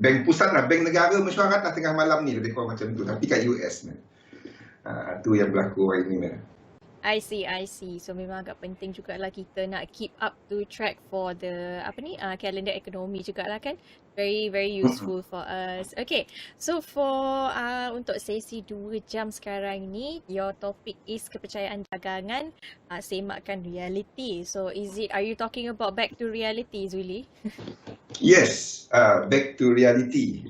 bank pusat lah, bank negara mesyuarat lah tengah malam ni, lebih kurang macam tu. Tapi kat US ni. Tu yang berlaku hari ni. I see. So memang agak penting jugalah kita nak keep up to track for the calendar ekonomi jugalah kan. Very useful for us. Okay, so for untuk sesi 2 jam sekarang ni, your topic is kepercayaan dagangan, semakkan reality. So are you talking about back to reality, Zuli? Yes, back to reality.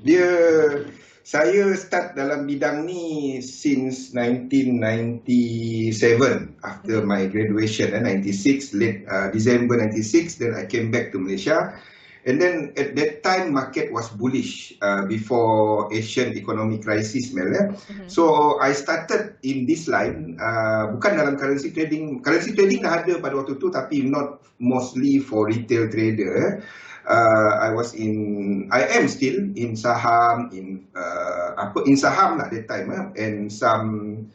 Saya start dalam bidang ni since 1997 after my graduation, 96, late December 96, then I came back to Malaysia. And then at that time market was bullish before Asian economic crisis, Mel. So I started in this line, bukan dalam currency trading. Currency trading dah ada pada waktu tu, tapi not mostly for retail trader. I am still in saham, in saham lah that time, and some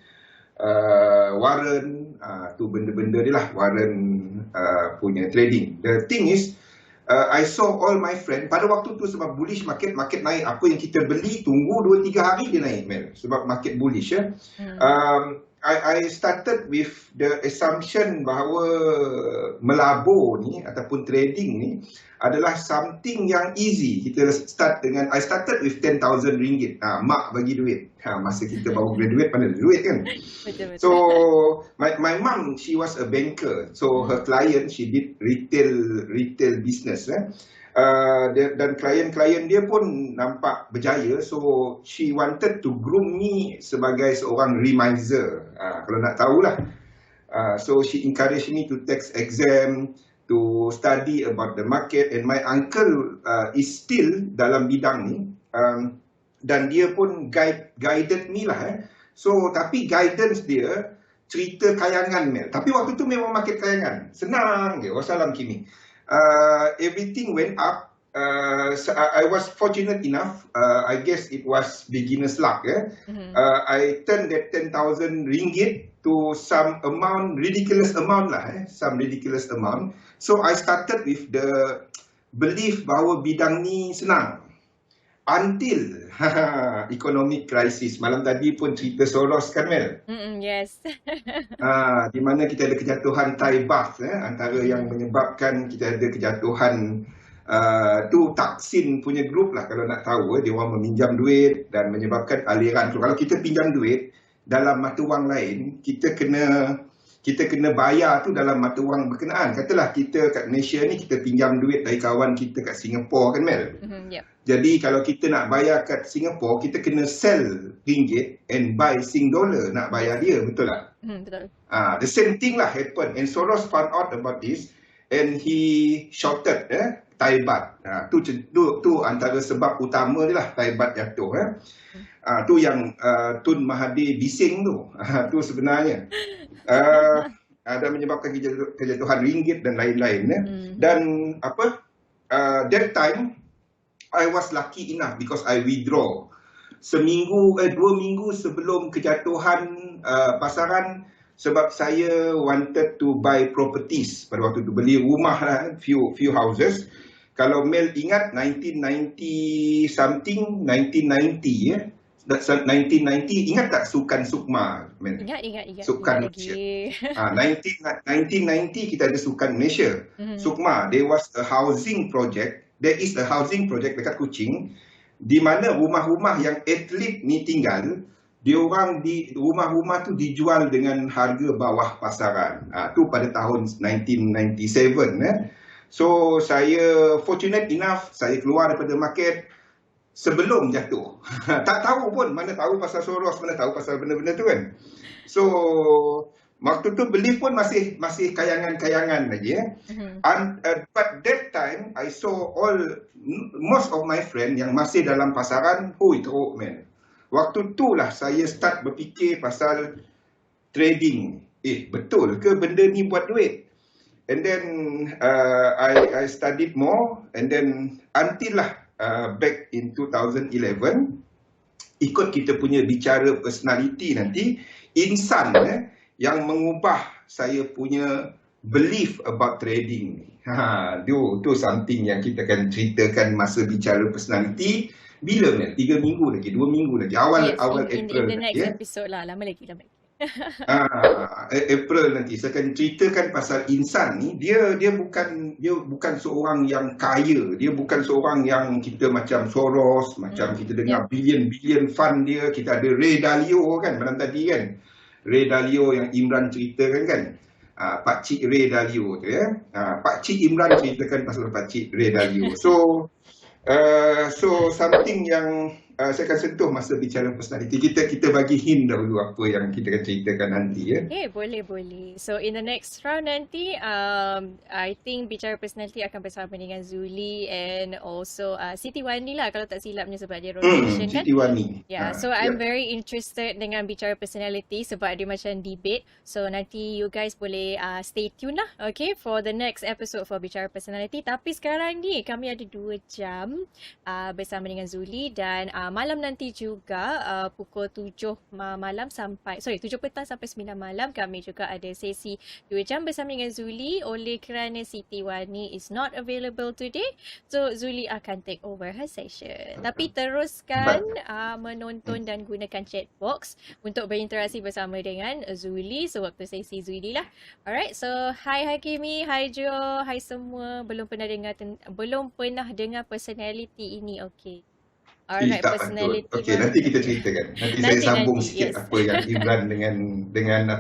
warrant, tu benda-benda dia lah, warrant punya trading. The thing is, I saw all my friend pada waktu tu sebab bullish market naik, apa yang kita beli tunggu 2-3 hari dia naik, Mel, sebab market bullish ya. I started with the assumption bahawa melabur ni ataupun trading ni adalah something yang easy. I started with 10,000 ringgit. Mak bagi duit. Masa kita baru graduate, mana ada duit kan? Betul. So my mom, she was a banker. So her client, she did retail business. Dan klien-klien dia pun nampak berjaya, so she wanted to groom me sebagai seorang remiser, kalau nak tahulah. So she encouraged me to take exam, to study about the market, and my uncle is still dalam bidang ni, dan dia pun guided me lah. So tapi guidance dia cerita kayangan, Mel. Tapi waktu tu memang market kayangan, senang je, wassalam Kimi. Everything went up. So I was fortunate enough. I guess it was beginner's luck. I turned that 10,000 ringgit to some amount, ridiculous amount lah. Some ridiculous amount. So I started with the belief bahawa bidang ni senang. Until economic crisis. Malam tadi pun cerita Soros kan, Mel? Yes. Di mana kita ada kejatuhan Thai baht, antara yang menyebabkan kita ada kejatuhan tu Taksin punya grup lah, kalau nak tahu. Dia orang meminjam duit dan menyebabkan aliran. So, kalau kita pinjam duit dalam mata wang lain, kita kena bayar tu dalam mata wang berkenaan. Katalah kita kat Malaysia ni, kita pinjam duit dari kawan kita kat Singapura kan, Mel? Yep. Jadi kalau kita nak bayar kat Singapura, kita kena sell ringgit and buy Sing dollar nak bayar dia, betul tak? Betul. The same thing lah happen. And Soros found out about this and he shorted Thai baht. Tu antara sebab utama dia lah Thai baht jatuh. Tu yang Tun Mahathir bising tu. Tu sebenarnya. Dan menyebabkan kejatuhan ringgit dan lain-lain. Dan that time I was lucky enough because I withdraw 2 minggu sebelum kejatuhan pasaran, sebab saya wanted to buy properties pada waktu tu, beli rumah lah, few houses. Kalau Mel ingat 1990 something, 1990 1990, ingat tak Sukan Sukma, Mel? Ingat. Sukan Malaysia. 1990 kita ada Sukan Malaysia. Sukma, there was a housing project. There is a housing project dekat Kuching, di mana rumah-rumah yang atlet ni tinggal, rumah-rumah tu dijual dengan harga bawah pasaran. Tu pada tahun 1997. So saya fortunate enough, saya keluar daripada market sebelum jatuh. Tak tahu pun, mana tahu pasal Soros, mana tahu pasal benda-benda tu kan. So waktu tu belief pun masih kayangan-kayangan lagi. But that time I saw most of my friend yang masih dalam pasaran, teruk, man. Waktu tu lah saya start berfikir pasal trading. Betul ke benda ni buat duit? And then I studied more, and then until lah back in 2011, ikut kita punya bicara personality nanti, Insan yang mengubah saya punya belief about trading. Tu something yang kita akan ceritakan masa bicara personality. Bila Mel? 3 minggu lagi, 2 minggu lagi. Awal Yes, in April the nanti next ya. episode lah. Lama lagi. April nanti saya akan ceritakan pasal insan ni. Dia bukan seorang yang kaya. Dia bukan seorang yang kita macam Soros, macam kita dengar billion fund dia. Kita ada Ray Dalio kan malam tadi kan. Ray Dalio yang Imran ceritakan kan. Pak Cik Ray Dalio tu ya. Pak Cik Imran ceritakan pasal Pak Cik Ray Dalio. So something yang saya akan sentuh masa bicara personality. Kita bagi hint dahulu apa yang kita akan ceritakan nanti ya. Boleh. So in the next round nanti, I think bicara personality akan bersama dengan Zuli and also Siti Wani lah kalau tak silapnya sebab dia rotation kan. Siti Wani. So I'm very interested dengan bicara personality sebab dia macam debate. So nanti you guys boleh stay tune lah, okay, for the next episode for bicara personality. Tapi sekarang ni kami ada 2 jam bersama dengan Zuli dan malam nanti juga pukul 7 petang sampai 9 malam kami juga ada sesi 2 jam bersama dengan Zuli. Oleh kerana Siti Wani is not available today, so Zuli akan take over her session. Tapi teruskan menonton dan gunakan chat box untuk berinteraksi bersama dengan Zuli sewaktu sesi Zuli lah. Alright, so hi Hakimi, hi Jo, hi semua. Belum pernah dengar personality ini, okay. Alright, personality. Okey, nanti kita ceritakan. Nanti saya sambung sikit apa yang Imran dengan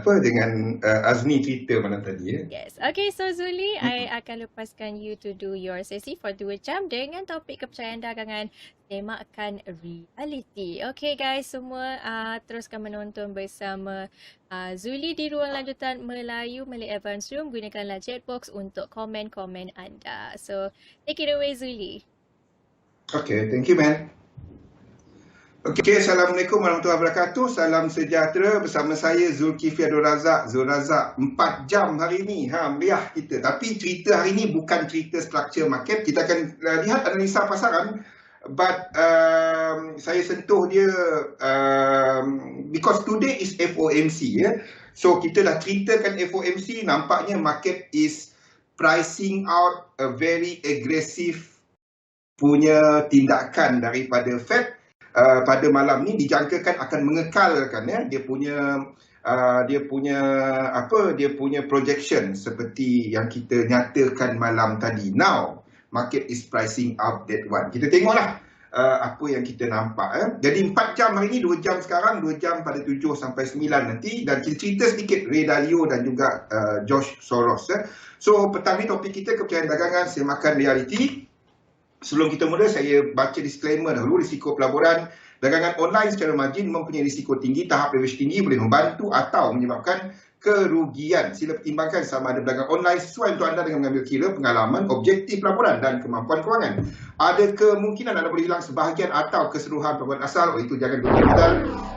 Azmi cerita malam tadi ya. Yes. Okay, so Zuli, I akan lepaskan you to do your sesi for 2 jam dengan topik kepercayaan dagangan semakan reality. Okay guys, semua teruskan menonton bersama Zuli di ruang lanjutan Melayu Malay Advance Room. Gunakanlah chat box untuk komen-komen anda. So, take it away Zuli. Okay, thank you man. Okey, Assalamualaikum warahmatullahi wabarakatuh. Salam sejahtera bersama saya Zulkifli Abdul Razak. Zul Razak 4 jam hari ni. Meriah kita. Tapi cerita hari ni bukan cerita structure market. Kita akan lihat analisa pasaran. But saya sentuh dia because today is FOMC ya. So kita dah ceritakan FOMC, nampaknya market is pricing out a very aggressive punya tindakan daripada Fed. Pada malam ni dijangkakan akan mengekalkan ya dia punya projection seperti yang kita nyatakan malam tadi. Now market is pricing up that one. Kita tengoklah apa yang kita nampak. Jadi 4 jam hari ni, 2 jam sekarang, 2 jam pada 7 sampai 9 nanti. Dan kita cerita sedikit Ray Dalio dan juga George Soros. So petang ni topik kita kepercayaan dagangan semakan reality. Sebelum kita mula, saya baca disclaimer dahulu. Risiko pelaburan dagangan online secara margin mempunyai risiko tinggi. Tahap leverage tinggi boleh membantu atau menyebabkan kerugian. Sila pertimbangkan sama ada berdagang online sesuai untuk anda dengan mengambil kira pengalaman, objektif pelaburan dan kemampuan kewangan. Ada kemungkinan anda boleh hilang sebahagian atau keseluruhan pelaburan asal. Oleh itu, jangan rugi modal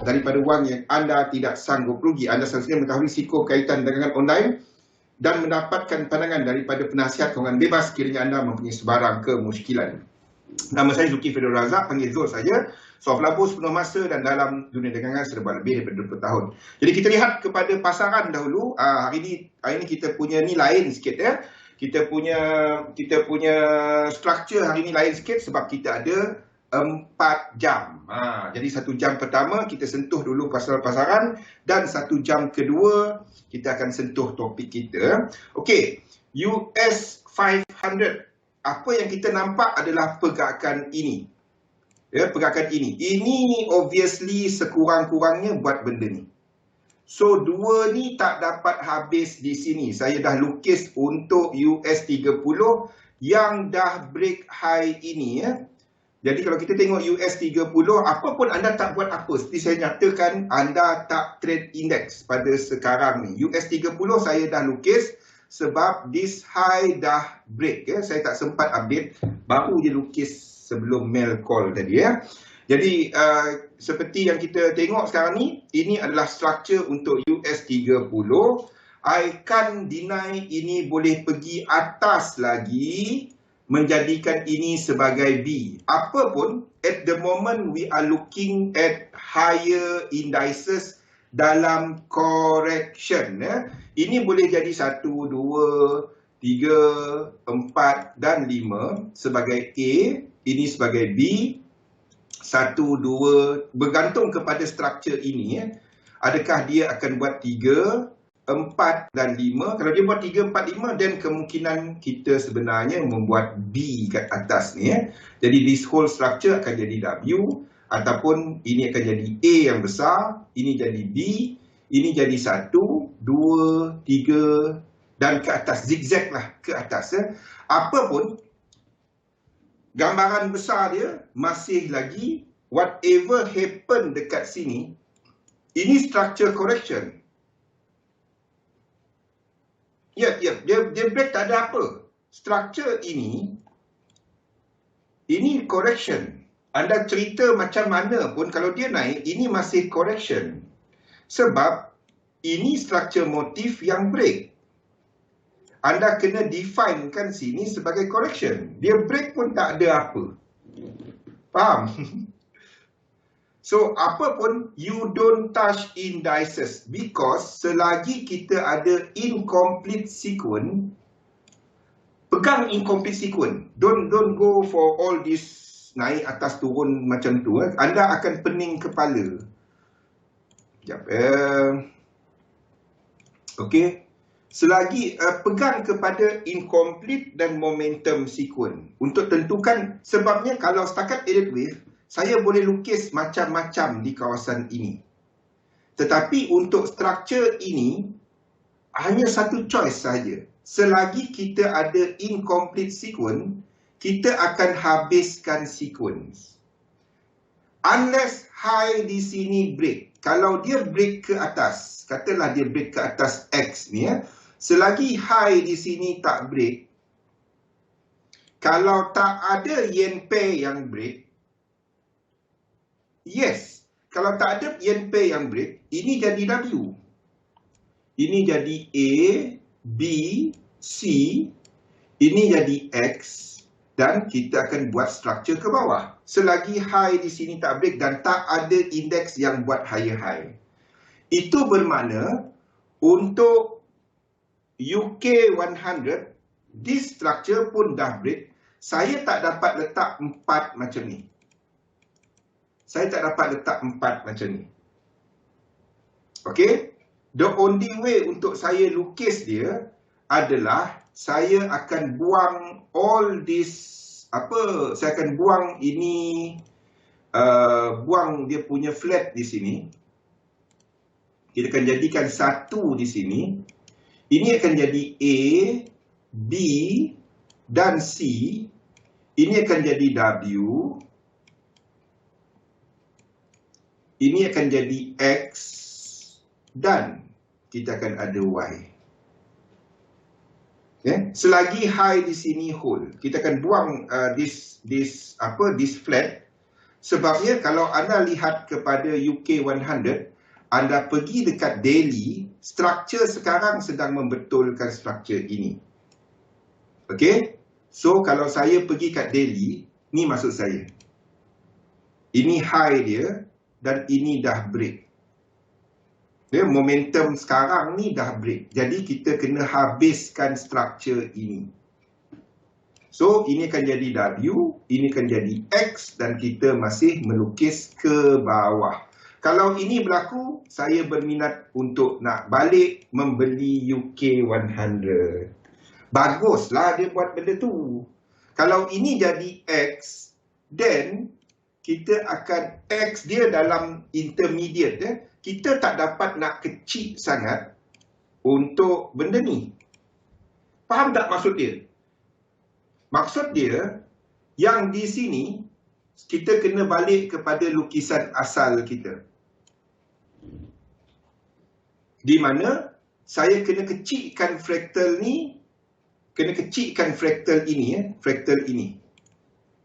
daripada wang yang anda tidak sanggup rugi. Anda seharusnya mengetahui risiko kaitan dagangan online dan mendapatkan pandangan daripada penasihat kewangan bebas sekiranya anda mempunyai sebarang kemusykilan. Nama saya Zulkifli Abdul Razak, panggil Zul saja. Seorang pelabur sepenuh masa dan dalam dunia dagangan serba lebih daripada 20 tahun. Jadi kita lihat kepada pasaran dahulu. Hari ini kita punya ni lain sikit ya. Kita punya structure hari ini lain sikit sebab kita ada 4 jam. Jadi 1 jam pertama kita sentuh dulu pasal pasaran dan 1 jam kedua kita akan sentuh topik kita. Okey, US 500. Apa yang kita nampak adalah pergerakan ini. Ya, pergerakan ini. Ini obviously sekurang-kurangnya buat benda ni. So, 2 ni tak dapat habis di sini. Saya dah lukis untuk US 30 yang dah break high ini ya. Jadi kalau kita tengok US 30, apapun anda tak buat apa. Seperti saya nyatakan, anda tak trade index pada sekarang ni. US 30 saya dah lukis sebab this high dah break. Ya. Saya tak sempat update, baru je lukis sebelum mail call tadi. Ya. Jadi seperti yang kita tengok sekarang ni, ini adalah structure untuk US 30. I can't deny ini boleh pergi atas lagi, menjadikan ini sebagai B. Apapun, at the moment we are looking at higher indices dalam correction. Ini boleh jadi 1, 2, 3, 4 dan 5 sebagai A, ini sebagai B, 1, 2, bergantung kepada struktur ini. Adakah dia akan buat 3, 4 dan 5. Kalau dia buat 3, 4, 5, dan kemungkinan kita sebenarnya membuat B kat atas ni. Jadi this whole structure akan jadi W, ataupun ini akan jadi A yang besar, ini jadi B, ini jadi 1, 2, 3 dan ke atas, zigzag lah ke atas. Apapun gambaran besar dia masih lagi whatever happen dekat sini, ini structure correction. Ya, dia break tak ada apa. Structure ini correction. Anda cerita macam mana pun, kalau dia naik, ini masih correction. Sebab ini structure motif yang break. Anda kena define kan sini sebagai correction. Dia break pun tak ada apa. Faham? So, apa pun, you don't touch indices. Because selagi kita ada incomplete sequence, pegang incomplete sequence. Don't go for all this naik atas turun macam tu. Anda akan pening kepala. Sekejap. Okey. Selagi pegang kepada incomplete dan momentum sequence untuk tentukan, sebabnya kalau setakat edit wave, saya boleh lukis macam-macam di kawasan ini. Tetapi untuk struktur ini, hanya satu choice saja. Selagi kita ada incomplete sequence, kita akan habiskan sequence. Unless high di sini break. Kalau dia break ke atas, katalah dia break ke atas X ni ya. Selagi high di sini tak break, kalau tak ada yen pair yang break, yes, kalau tak ada yen pair yang break, ini jadi W. Ini jadi A, B, C, ini jadi X, dan kita akan buat struktur ke bawah. Selagi high di sini tak break dan tak ada indeks yang buat higher high. Itu bermakna untuk UK 100, this structure pun dah break. Saya tak dapat letak 4 macam ni. Saya tak dapat letak 4 macam ni. Okay? The only way untuk saya lukis dia adalah saya akan buang all this, saya akan buang ini, buang dia punya flat di sini. Kita akan jadikan 1 di sini. Ini akan jadi A, B dan C. Ini akan jadi W. Ini akan jadi X dan kita akan ada Y. Okay. Selagi high di sini hold, kita akan buang this flat. Sebabnya kalau anda lihat kepada UK 100, anda pergi dekat daily, struktur sekarang sedang membetulkan struktur ini. Okey? So kalau saya pergi kat daily, ni maksud saya. Ini high dia dan ini dah break. Okay? Momentum sekarang ni dah break. Jadi kita kena habiskan struktur ini. So ini akan jadi W, ini akan jadi X dan kita masih melukis ke bawah. Kalau ini berlaku, saya berminat untuk nak balik membeli UK 100. Baguslah dia buat benda tu. Kalau ini jadi X, then kita akan X dia dalam intermediate. Kita tak dapat nak kecil sangat untuk benda ni. Faham tak maksud dia? Maksud dia, yang di sini, kita kena balik kepada lukisan asal kita. Di mana saya kena kecilkan fraktal ni, kena kecilkan fraktal ini, fraktal ini.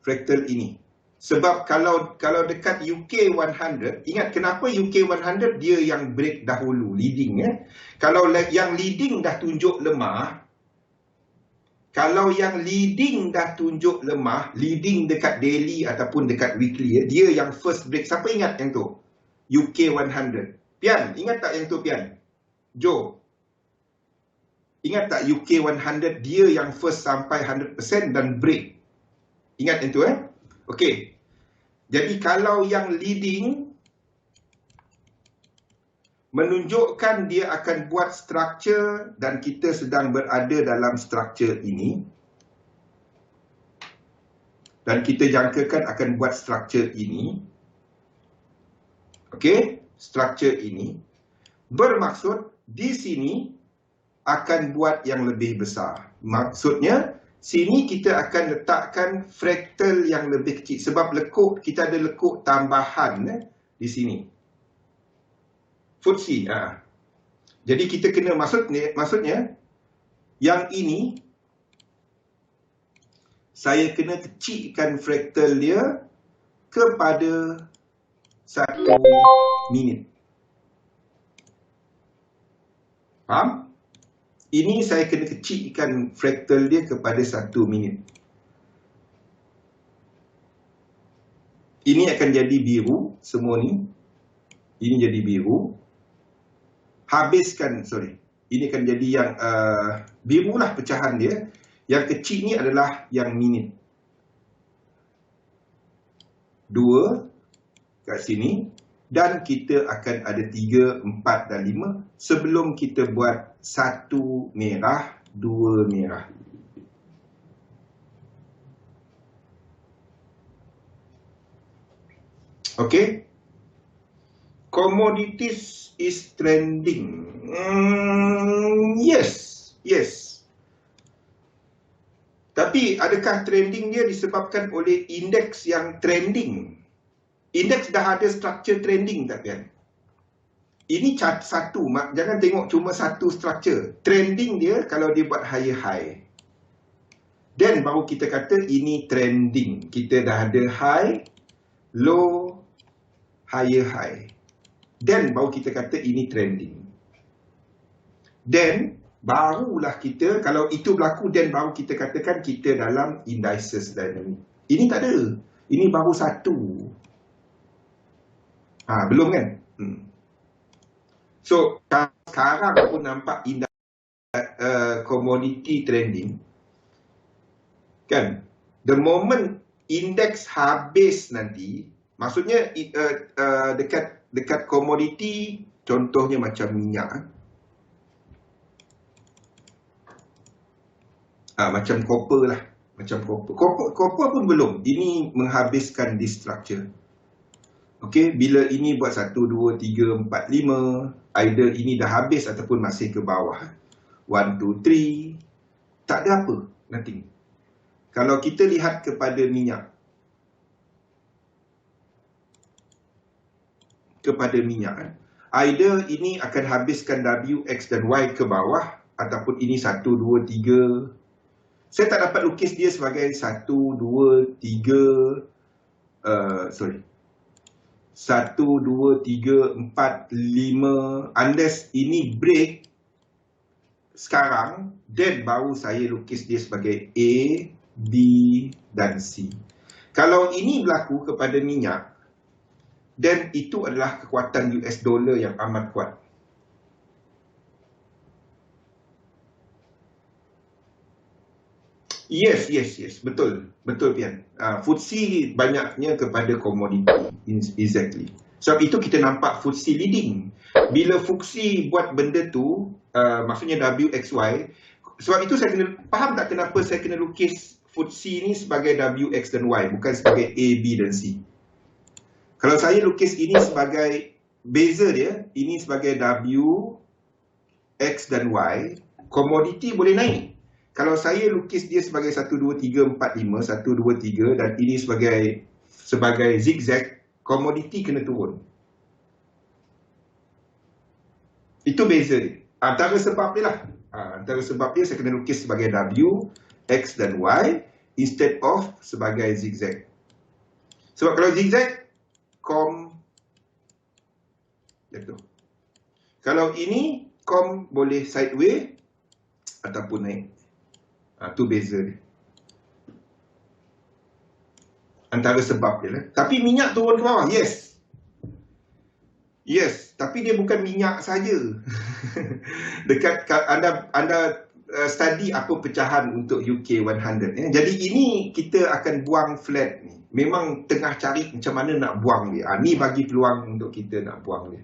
Fraktal ini. Sebab kalau dekat UK 100, ingat kenapa UK 100 dia yang break dahulu, leading ya. Kalau yang leading dah tunjuk lemah, leading dekat daily ataupun dekat weekly, dia yang first break. Siapa ingat yang tu? UK 100. Pian, ingat tak yang tu Pian? Jo. Ingat tak UK 100 dia yang first sampai 100% dan break. Ingat itu Okey. Jadi kalau yang leading menunjukkan dia akan buat structure dan kita sedang berada dalam structure ini. Dan kita jangkakan akan buat structure ini. Okey, structure ini. Bermaksud di sini akan buat yang lebih besar. Maksudnya, sini kita akan letakkan fractal yang lebih kecil. Sebab lekuk, kita ada lekuk tambahan di sini. FTSE. Jadi kita kena, maksudnya, yang ini, saya kena kecilkan fractal dia kepada 1 minit. Faham? Ini saya kena kecilkan fractal dia kepada 1 minit. Ini akan jadi biru, semua ni. Ini jadi biru. Habiskan, ini akan jadi yang biru lah pecahan dia. Yang kecil ni adalah yang minit. 2 kat sini. Dan kita akan ada 3, 4 dan 5 sebelum kita buat 1 merah, 2 merah. Okey. Commodities is trending. Yes. Tapi adakah trending dia disebabkan oleh indeks yang trending? Indeks dah ada structure trending tak kan? Ini satu, jangan tengok cuma satu structure. Trending dia kalau dia buat higher high. Dan baru kita kata ini trending. Kita dah ada high, low, higher high. Dan baru kita kata ini trending. Dan barulah kita, kalau itu berlaku, dan baru kita katakan kita dalam indices dynamic. Ini tak ada. Ini baru satu. Belum kan? So, sekarang pun nampak commodity trending. Kan? The moment index habis nanti, maksudnya dekat commodity, contohnya macam minyak. Macam copper lah. Macam copper. Copper pun belum. Ini menghabiskan this structure. Okey, bila ini buat 1, 2, 3, 4, 5, either ini dah habis ataupun masih ke bawah. 1, 2, 3, tak ada apa, nothing. Kalau kita lihat kepada minyak, either ini akan habiskan W, X dan Y ke bawah, ataupun ini 1, 2, 3. Saya tak dapat lukis dia sebagai 1, 2, 3, 1, 2, 3, 4, 5. Unless ini break sekarang, then baru saya lukis dia sebagai A, B dan C. Kalau ini berlaku kepada minyak, then itu adalah kekuatan US dollar yang amat kuat. Yes. Betul Pian. FTSE banyaknya kepada komoditi. Exactly. Sebab itu kita nampak FTSE leading. Bila FTSE buat benda tu, maksudnya WXY, sebab itu saya kena faham tak kenapa saya kena lukis FTSE ni sebagai W, X dan Y, bukan sebagai A, B dan C. Kalau saya lukis ini sebagai beza dia, ini sebagai W, X dan Y, komoditi boleh naik. Kalau saya lukis dia sebagai 1, 2, 3, 4, 5, 1, 2, 3 dan ini sebagai zigzag, komoditi kena turun. Itu beza dia. Antara sebab dia lah. Antara sebab dia saya kena lukis sebagai W, X dan Y instead of sebagai zigzag. Sebab kalau zigzag, jatuh. Kalau ini, boleh sideways ataupun naik. Itu beza dia. Antara sebab dia lah. Tapi minyak turun ke bawah? Yes. Tapi dia bukan minyak saja. Dekat anda study apa pecahan untuk UK 100 ya. Jadi ini kita akan buang flat ni. Memang tengah cari macam mana nak buang dia. Ni bagi peluang untuk kita nak buang dia.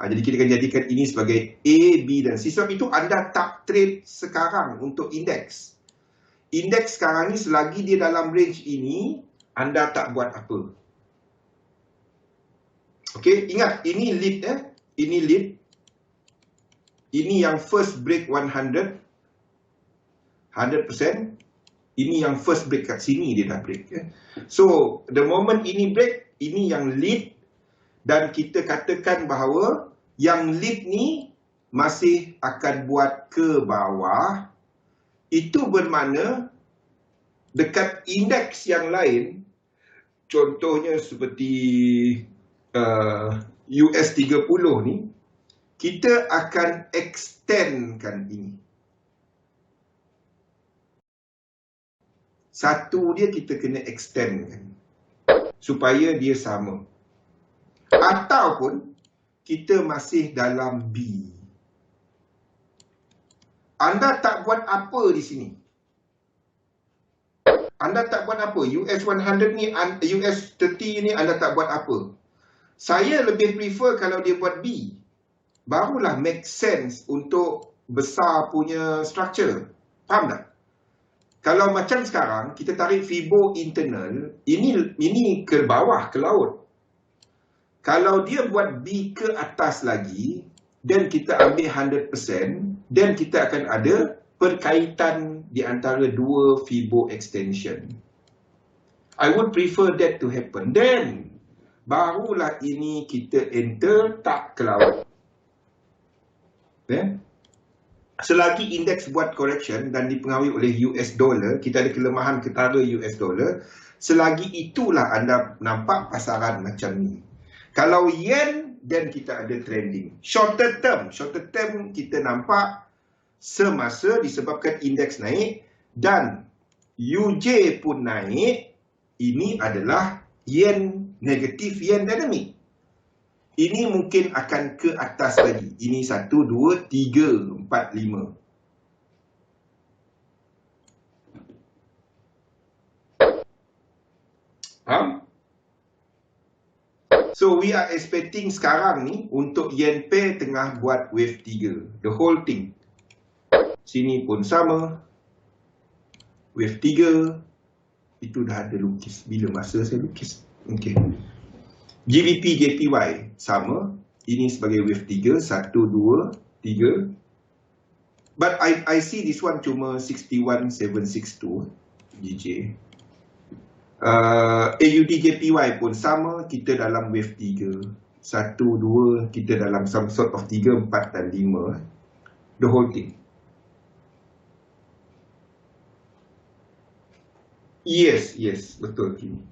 Jadi kita akan jadikan ini sebagai A, B dan C. Sebab itu anda tak trade sekarang untuk indeks. Indeks sekarang ni selagi dia dalam range ini, anda tak buat apa. Okey, ingat ini lead ya. Ini lead. Ini yang first break 100%. Ini yang first break kat sini dia dah break ya. So, the moment ini break, ini yang lead. Dan kita katakan bahawa yang lead ni masih akan buat ke bawah. Itu bermakna dekat indeks yang lain, contohnya seperti US 30 ni, kita akan extendkan ini. Satu dia kita kena extendkan supaya dia sama. Ataupun kita masih dalam B. Anda tak buat apa di sini. Anda tak buat apa. US 100 ni, US 30 ni anda tak buat apa. Saya lebih prefer kalau dia buat B. Barulah make sense untuk besar punya structure. Faham tak? Kalau macam sekarang, kita tarik Fibo internal, ini ke bawah, ke laut. Kalau dia buat B ke atas lagi, dan kita ambil 100%, dan kita akan ada perkaitan di antara dua Fibo extension. I would prefer that to happen. Then, barulah ini kita enter tak ke laut. Okay? Selagi indeks buat correction dan dipengaruhi oleh US dollar, kita ada kelemahan ketara US dollar, selagi itulah anda nampak pasaran macam ni. Kalau yen, then kita ada trending. Shorter term kita nampak semasa disebabkan indeks naik dan UJ pun naik, ini adalah yen negatif, yen dynamic. Ini mungkin akan ke atas lagi. Ini 1, 2, 3, 4, 5. Faham? So, we are expecting sekarang ni untuk yen pair tengah buat wave 3. The whole thing. Sini pun sama. Wave 3. Itu dah ada lukis. Bila masa saya lukis? Okay. GBP JPY sama. Ini sebagai wave 3. 1, 2, 3. But I see this one cuma 61762 GJ. AUD JPY pun sama. Kita dalam wave 3. 1, 2. Kita dalam some sort of 3, 4 dan 5. The whole thing. Yes, betul kini.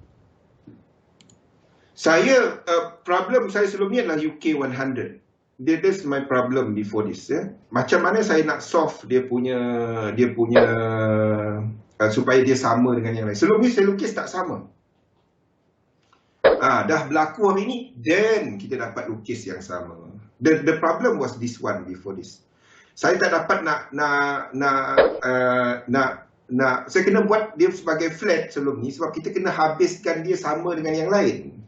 Saya, problem saya sebelum ni adalah UK 100. That's my problem before this. Macam mana saya nak solve dia punya supaya dia sama dengan yang lain. Sebelum ni saya lukis tak sama. Dah berlaku hari ni, then kita dapat lukis yang sama. The problem was this one before this. Saya tak dapat saya kena buat dia sebagai flat sebelum ni sebab kita kena habiskan dia sama dengan yang lain.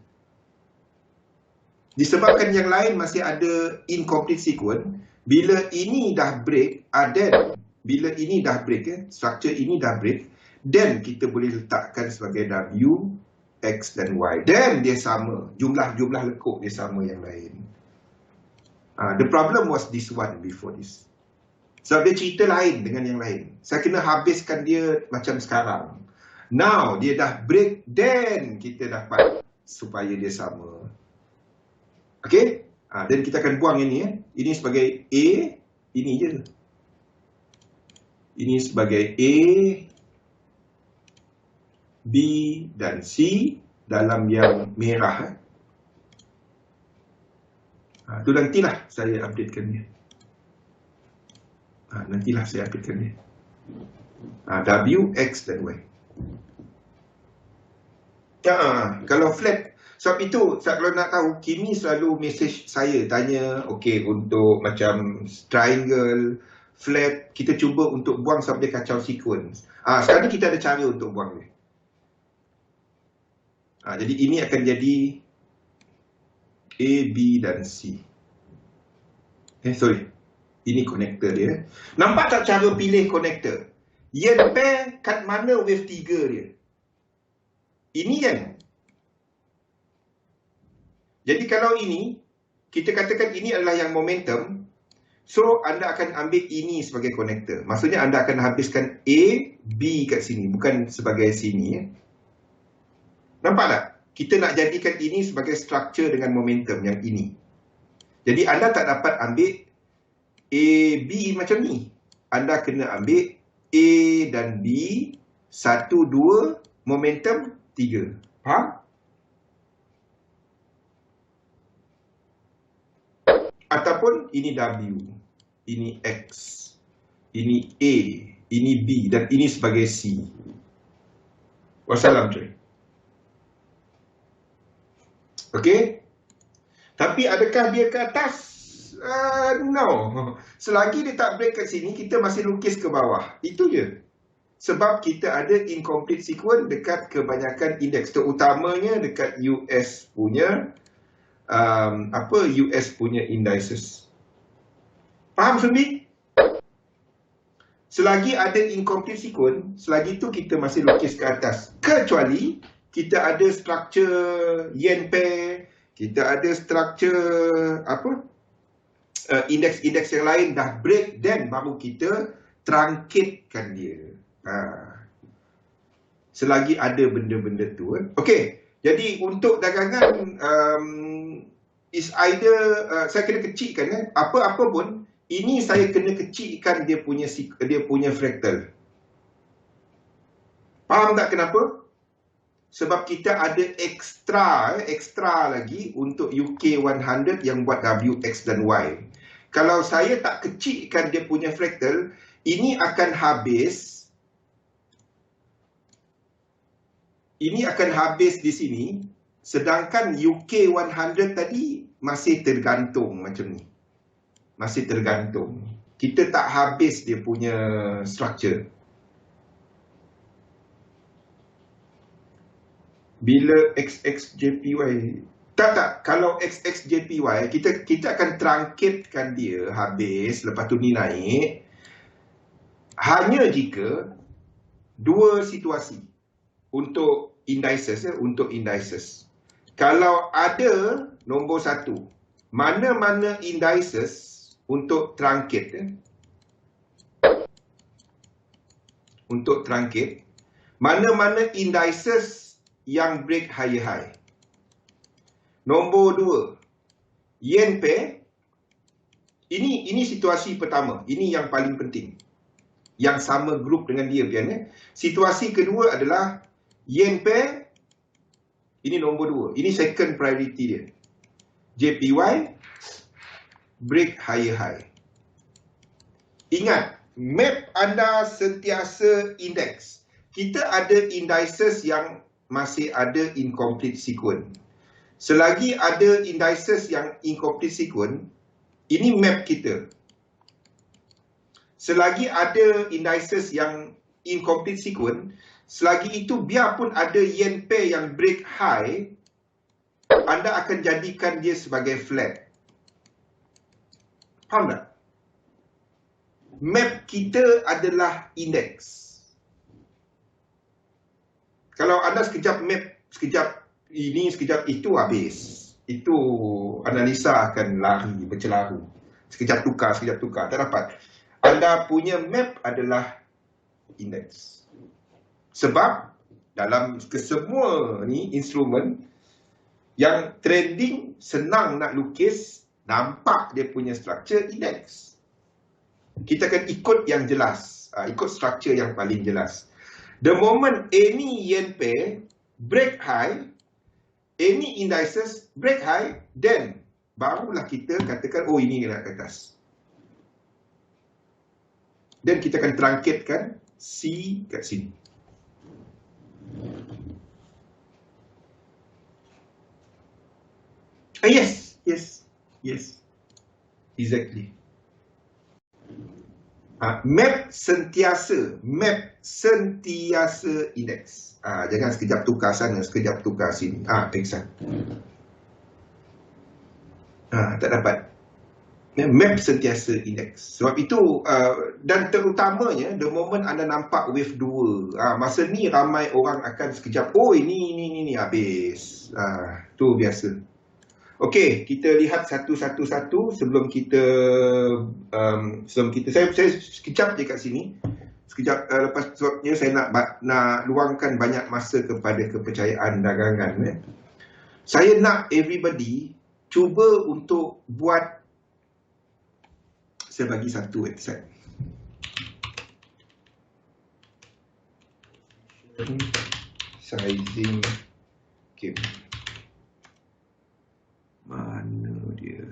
Disebabkan yang lain masih ada incomplete sequence, bila ini dah break, bila ini dah break, structure ini dah break, then kita boleh letakkan sebagai W, X dan Y. Then dia sama, jumlah lekuk dia sama yang lain. The problem was this one before this. Sebab dia cerita lain dengan yang lain. Saya kena habiskan dia macam sekarang. Now, dia dah break, then kita dapat supaya dia sama. Okay? Dan kita akan buang ini. Ini sebagai A, ini je. Ini sebagai A, B dan C dalam yang merah. Itu nantilah saya updatekan dia. Nantilah saya updatekan dia. W, X dan Y. Kalau flat, sebab itu kalau nak tahu, Kimi selalu message saya tanya, okay, untuk macam triangle, flat, kita cuba untuk buang sampai kacau sequence. Sekarang ni kita ada cara untuk buang dia. Jadi ini akan jadi A, B dan C. Sorry. Ini connector dia. Nampak tak cara pilih connector? Yen pair kat mana wave 3 dia? Ini kan? Jadi kalau ini, kita katakan ini adalah yang momentum. So, anda akan ambil ini sebagai connector. Maksudnya anda akan habiskan A, B kat sini. Bukan sebagai sini. Nampak tak? Kita nak jadikan ini sebagai structure dengan momentum yang ini. Jadi anda tak dapat ambil A, B macam ni. Anda kena ambil A dan B, 1, 2, momentum 3. Faham? Ataupun ini W, ini X, ini A, ini B dan ini sebagai C. Wassalam, coy. Okey? Tapi adakah dia ke atas? No. Selagi dia tak break kat sini, kita masih lukis ke bawah. Itu je. Sebab kita ada incomplete sequence dekat kebanyakan indeks. Terutamanya dekat US punya US punya indices. Faham, Sumbi? Selagi ada incomplete sequence, selagi tu kita masih lukis ke atas. Kecuali kita ada structure yen pair, kita ada structure indeks-indeks yang lain dah break, then baru kita truncatekan dia. Selagi ada benda-benda tu. Okey, jadi untuk dagangan is either saya kena kecilkan apa-apa pun, ini saya kena kecilkan dia punya fractal. Faham tak kenapa? Sebab kita ada ekstra lagi untuk UK 100 yang buat W, X dan Y. Kalau saya tak kecilkan dia punya fractal, ini akan habis. Ini akan habis di sini. Sedangkan UK 100 tadi masih tergantung macam ni. Masih tergantung. Kita tak habis dia punya structure. Bila XXJPY, tak, kalau XXJPY kita akan truncatekan dia habis, lepas tu ni naik hanya jika dua situasi untuk indices. Kalau ada nombor satu, mana-mana indices untuk truncate, mana-mana indices yang break higher high. Nombor 2, yen pair. Ini situasi pertama. Ini yang paling penting. Yang sama grup dengan dia, Pian. Situasi kedua adalah yen pair. Ini nombor 2. Ini second priority dia. JPY break higher high. Ingat, map anda sentiasa indeks. Kita ada indices yang masih ada incomplete sequence. Selagi ada indices yang incomplete sequence, ini map kita. Selagi ada indices yang incomplete sequence, selagi itu biarpun ada yen pair yang break high, anda akan jadikan dia sebagai flat. Faham tak? Map kita adalah indeks. Kalau anda sekejap map, sekejap ini, sekejap itu, habis. Itu analisa akan lari, bercelaru. Sekejap tukar, tak dapat. Anda punya map adalah indeks. Sebab dalam kesemua ni instrumen yang trending, senang nak lukis, nampak dia punya structure indeks. Kita akan ikut yang jelas, ikut structure yang paling jelas. The moment any yen pair break high, any indices break high, then barulah kita katakan, oh ini nak ke atas. Dan kita akan truncatekan C kat sini. Yes. Exactly. Map sentiasa indeks. Jangan sekejap tukar sana, sekejap tukar sini. Pengsan. Tak dapat. Map sentiasa indeks. Sebab itu, dan terutamanya, the moment anda nampak wave 2, masa ni ramai orang akan sekejap, oh ini habis. Tu biasa. Okey, kita lihat satu-satu sebelum kita saya sekejap je kat sini. Sekejap lepas sebabnya saya nak luangkan banyak masa kepada kepercayaan dagangan. Saya nak everybody cuba untuk buat, saya bagi satu website. Sizing game. Mana dia?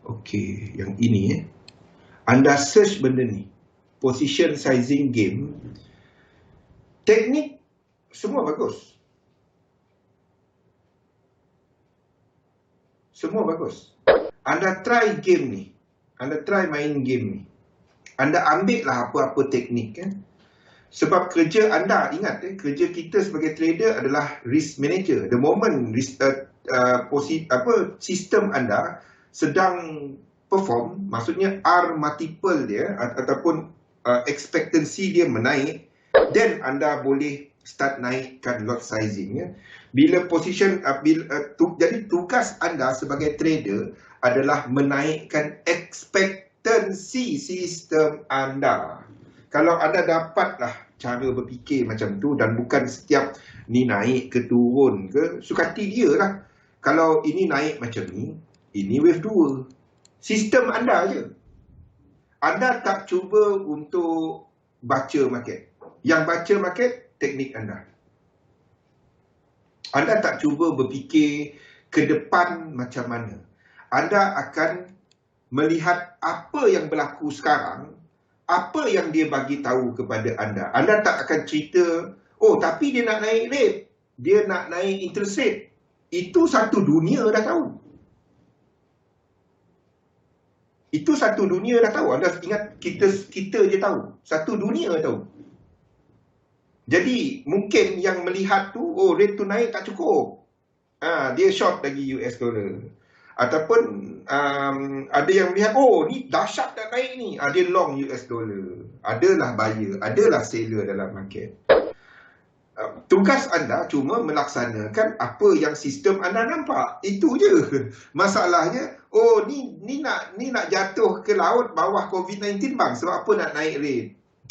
Okey, yang ini Anda search benda ni. Position sizing game. Teknik semua bagus. Semua bagus. Anda try game ni. Anda try main game ni. Anda ambil lah apa-apa teknik kan. Sebab kerja anda, ingat kerja kita sebagai trader adalah risk manager. The moment sistem anda sedang perform, maksudnya R multiple dia ataupun expectancy dia menaik, then anda boleh start naikkan lot sizing. Bila position, jadi tugas anda sebagai trader adalah menaikkan expectancy sistem anda. Kalau anda dapatlah cara berfikir macam tu dan bukan setiap ni naik ke turun ke, sukati dia lah. Kalau ini naik macam ni, ini wave 2. Sistem anda je. Anda tak cuba untuk baca market. Yang baca market, teknik anda. Anda tak cuba berfikir ke depan macam mana. Anda akan melihat apa yang berlaku sekarang, apa yang dia bagi tahu kepada anda. Anda tak akan cerita, oh tapi dia nak naik rate, dia nak naik interest rate. Itu satu dunia dah tahu. Itu satu dunia dah tahu. Anda ingat kita je tahu. Satu dunia tahu. Jadi mungkin yang melihat tu, oh rate tu naik tak cukup. Dia short lagi US dollar. Ataupun ada yang melihat, oh ni dahsyat dah naik ni. Dia long US dollar. Adalah buyer, adalah seller dalam market. Tugas anda cuma melaksanakan apa yang sistem anda nampak. Itu je. Masalahnya, oh ni nak jatuh ke laut bawah COVID-19 bang. Sebab apa nak naik rate?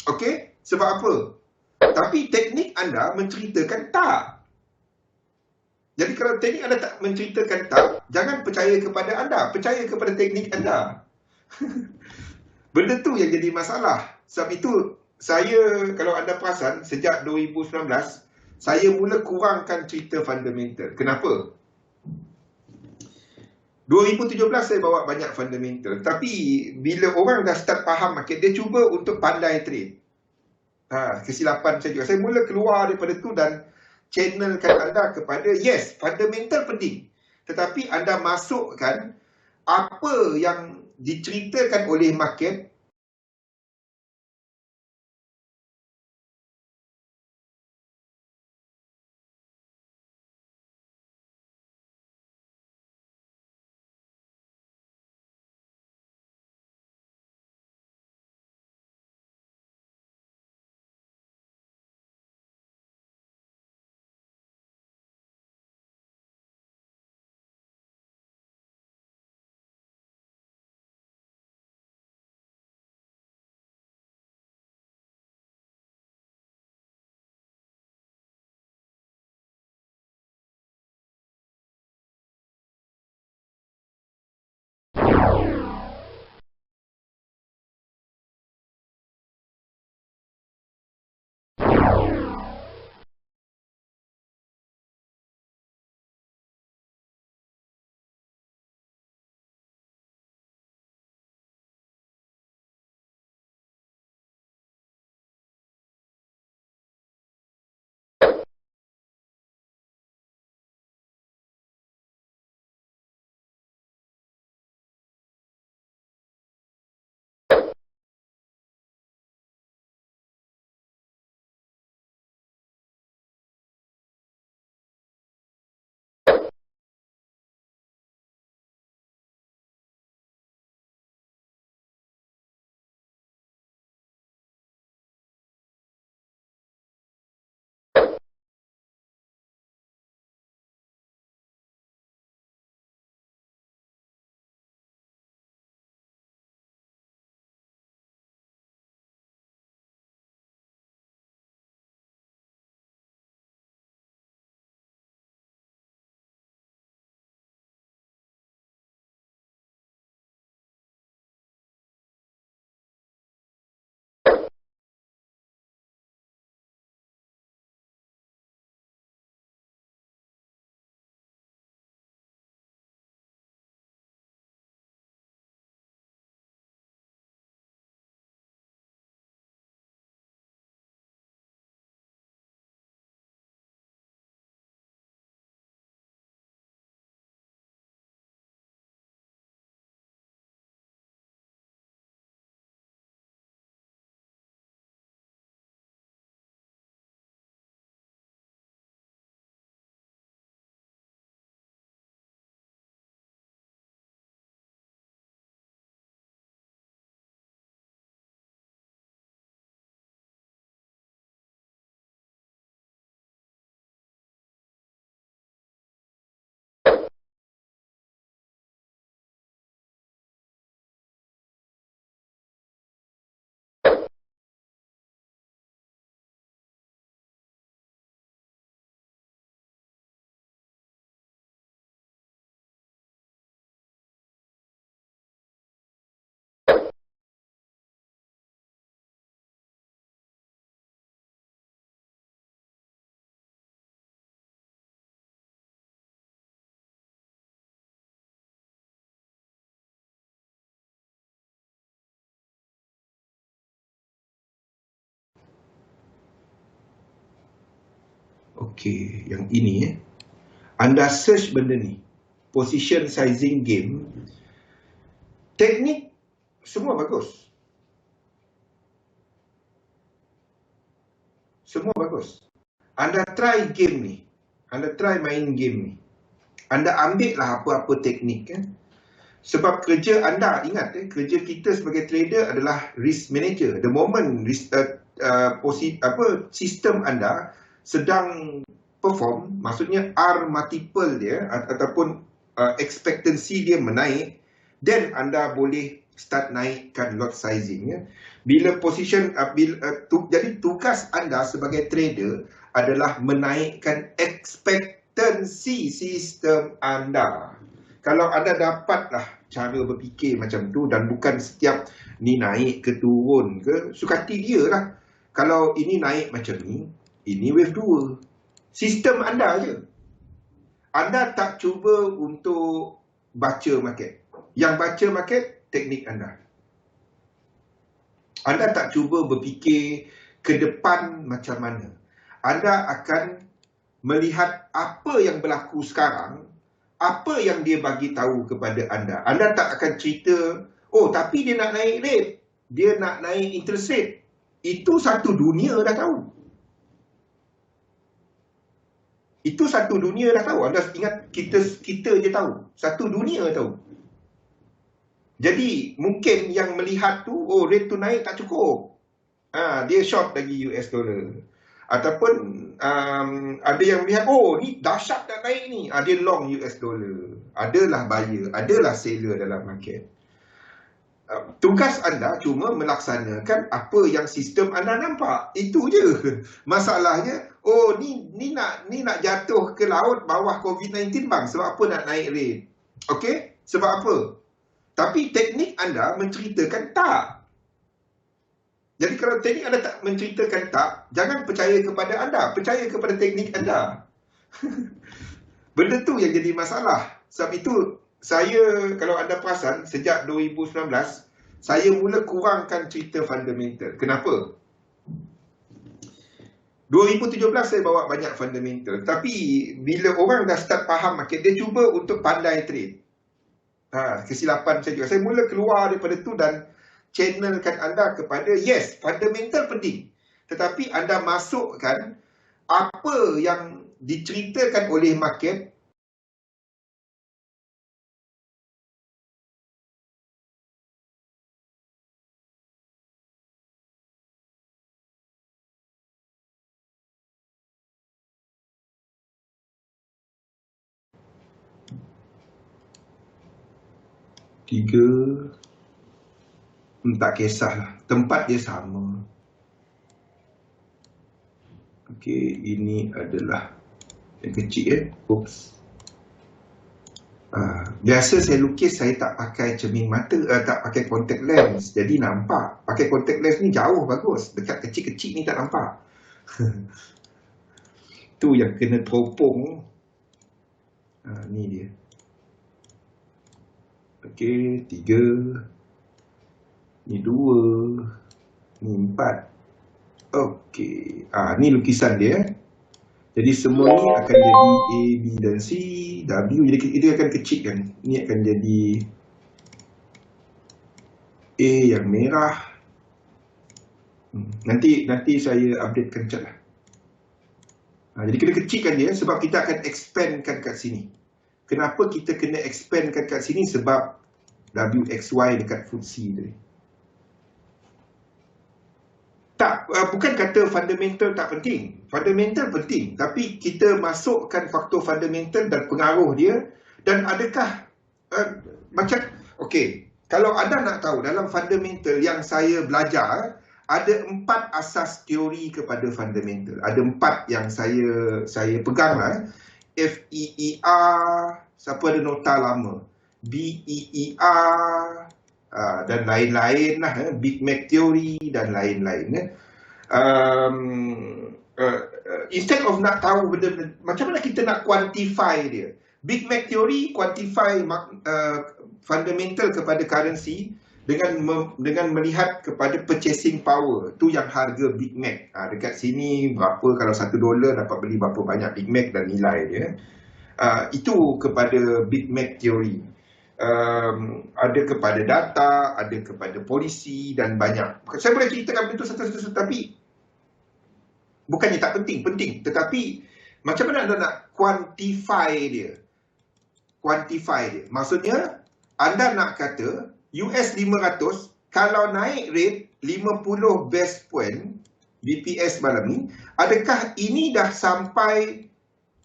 Okey? Sebab apa? Tapi teknik anda menceritakan tak. Jadi kalau teknik anda tak menceritakan tak, jangan percaya kepada anda, percaya kepada teknik anda. Benda tu yang jadi masalah. Sebab itu, saya, kalau anda perasan, sejak 2019, saya mula kurangkan cerita fundamental. Kenapa? 2017 saya bawa banyak fundamental. Tapi bila orang dah start faham market, dia cuba untuk pandai trade. Kesilapan saya juga. Saya mula keluar daripada tu dan channelkan anda kepada, yes, fundamental penting. Tetapi anda masukkan apa yang diceritakan oleh market Okey, yang ini Anda search benda ni, position sizing game, teknik semua bagus. Semua bagus. Anda try game ni, Anda try main game ni. Anda ambil lah apa-apa teknik Sebab kerja anda, ingat kerja kita sebagai trader adalah risk manager. The moment sistem anda sedang perform, maksudnya R multiple dia ataupun expectancy dia menaik, then anda boleh start naikkan lot sizing Bila position jadi tugas anda sebagai trader adalah menaikkan expectancy sistem anda. Kalau anda dapatlah cara berfikir macam tu dan bukan setiap ni naik ke turun ke, sukati dia lah. Kalau ini naik macam ni, ini wave 2. Sistem anda je. Anda tak cuba untuk baca market. Yang baca market, teknik anda. Anda tak cuba berfikir ke depan macam mana. Anda akan melihat apa yang berlaku sekarang, apa yang dia bagi tahu kepada anda. Anda tak akan cerita, oh tapi dia nak naik rate, dia nak naik interest rate. Itu satu dunia dah tahu. Itu satu dunia dah tahu. Anda ingat kita je tahu. Satu dunia tahu. Jadi mungkin yang melihat tu, oh rate tu naik tak cukup. Dia short lagi US dollar. Ataupun ada yang melihat, oh ni dahsyat dah naik ni. Dia long US dollar. Adalah buyer, adalah seller dalam market. Tugas anda cuma melaksanakan apa yang sistem anda nampak. Itu je. Masalahnya, oh ni nak jatuh ke laut bawah COVID-19 bang. Sebab apa nak naik rate? Okey? Sebab apa? Tapi teknik anda menceritakan tak. Jadi kalau teknik anda tak menceritakan tak, jangan percaya kepada anda. Percaya kepada teknik anda. Benda tu yang jadi masalah. Sebab itu, saya, kalau anda perasan, sejak 2019, saya mula kurangkan cerita fundamental. Kenapa? 2017 saya bawa banyak fundamental. Tapi, bila orang dah start faham market, dia cuba untuk pandai trade. Kesilapan saya juga. Saya mula keluar daripada tu dan channelkan anda kepada, yes, fundamental penting. Tetapi anda masukkan apa yang diceritakan oleh market, tiga, tak kisahlah. Tempat dia sama. Okey, ini adalah yang kecil Oops. Biasa saya lukis, saya tak pakai cermin mata, tak pakai contact lens. Jadi nampak. Pakai contact lens ni jauh bagus. Dekat kecil-kecil ni tak nampak. Tu yang kena teropong. Ni dia. Okey, 3. Ni 2. Ni 4. Okey. Ni lukisan dia. Jadi semua ni akan jadi A, B dan C, W. Jadi itu akan kecilkan. Ni akan jadi A yang merah. Nanti saya updatekan cat lah. Jadi kena kecilkan dia sebab kita akan expandkan kat sini. Kenapa kita kena expandkan kat sini? Sebab WXY dekat FTSE tadi. Bukan kata fundamental tak penting. Fundamental penting. Tapi kita masukkan faktor fundamental dan pengaruh dia. Dan adakah okey, kalau anda nak tahu dalam fundamental yang saya belajar, ada 4 asas teori kepada fundamental. Ada 4 yang saya pegang lah. FEER, siapa ada nota lama? BEER dan lain-lain lah, Big Mac Theory dan lain-lain. Instead of nak tahu benda-benda, macam mana kita nak quantify dia? Big Mac Theory quantify fundamental kepada currency dengan melihat kepada purchasing power. Tu yang harga Big Mac. Dekat sini berapa, kalau $1 dapat beli berapa banyak Big Mac dan nilai dia. Itu kepada Big Mac teori. Ada kepada data, ada kepada polisi dan banyak. Saya boleh ceritakan benda tu satu-satu, tapi bukannya tak penting, penting. Tetapi macam mana anda nak quantify dia? Quantify dia. Maksudnya, anda nak kata US 500, kalau naik rate 50 base point BPS malam ni, adakah ini dah sampai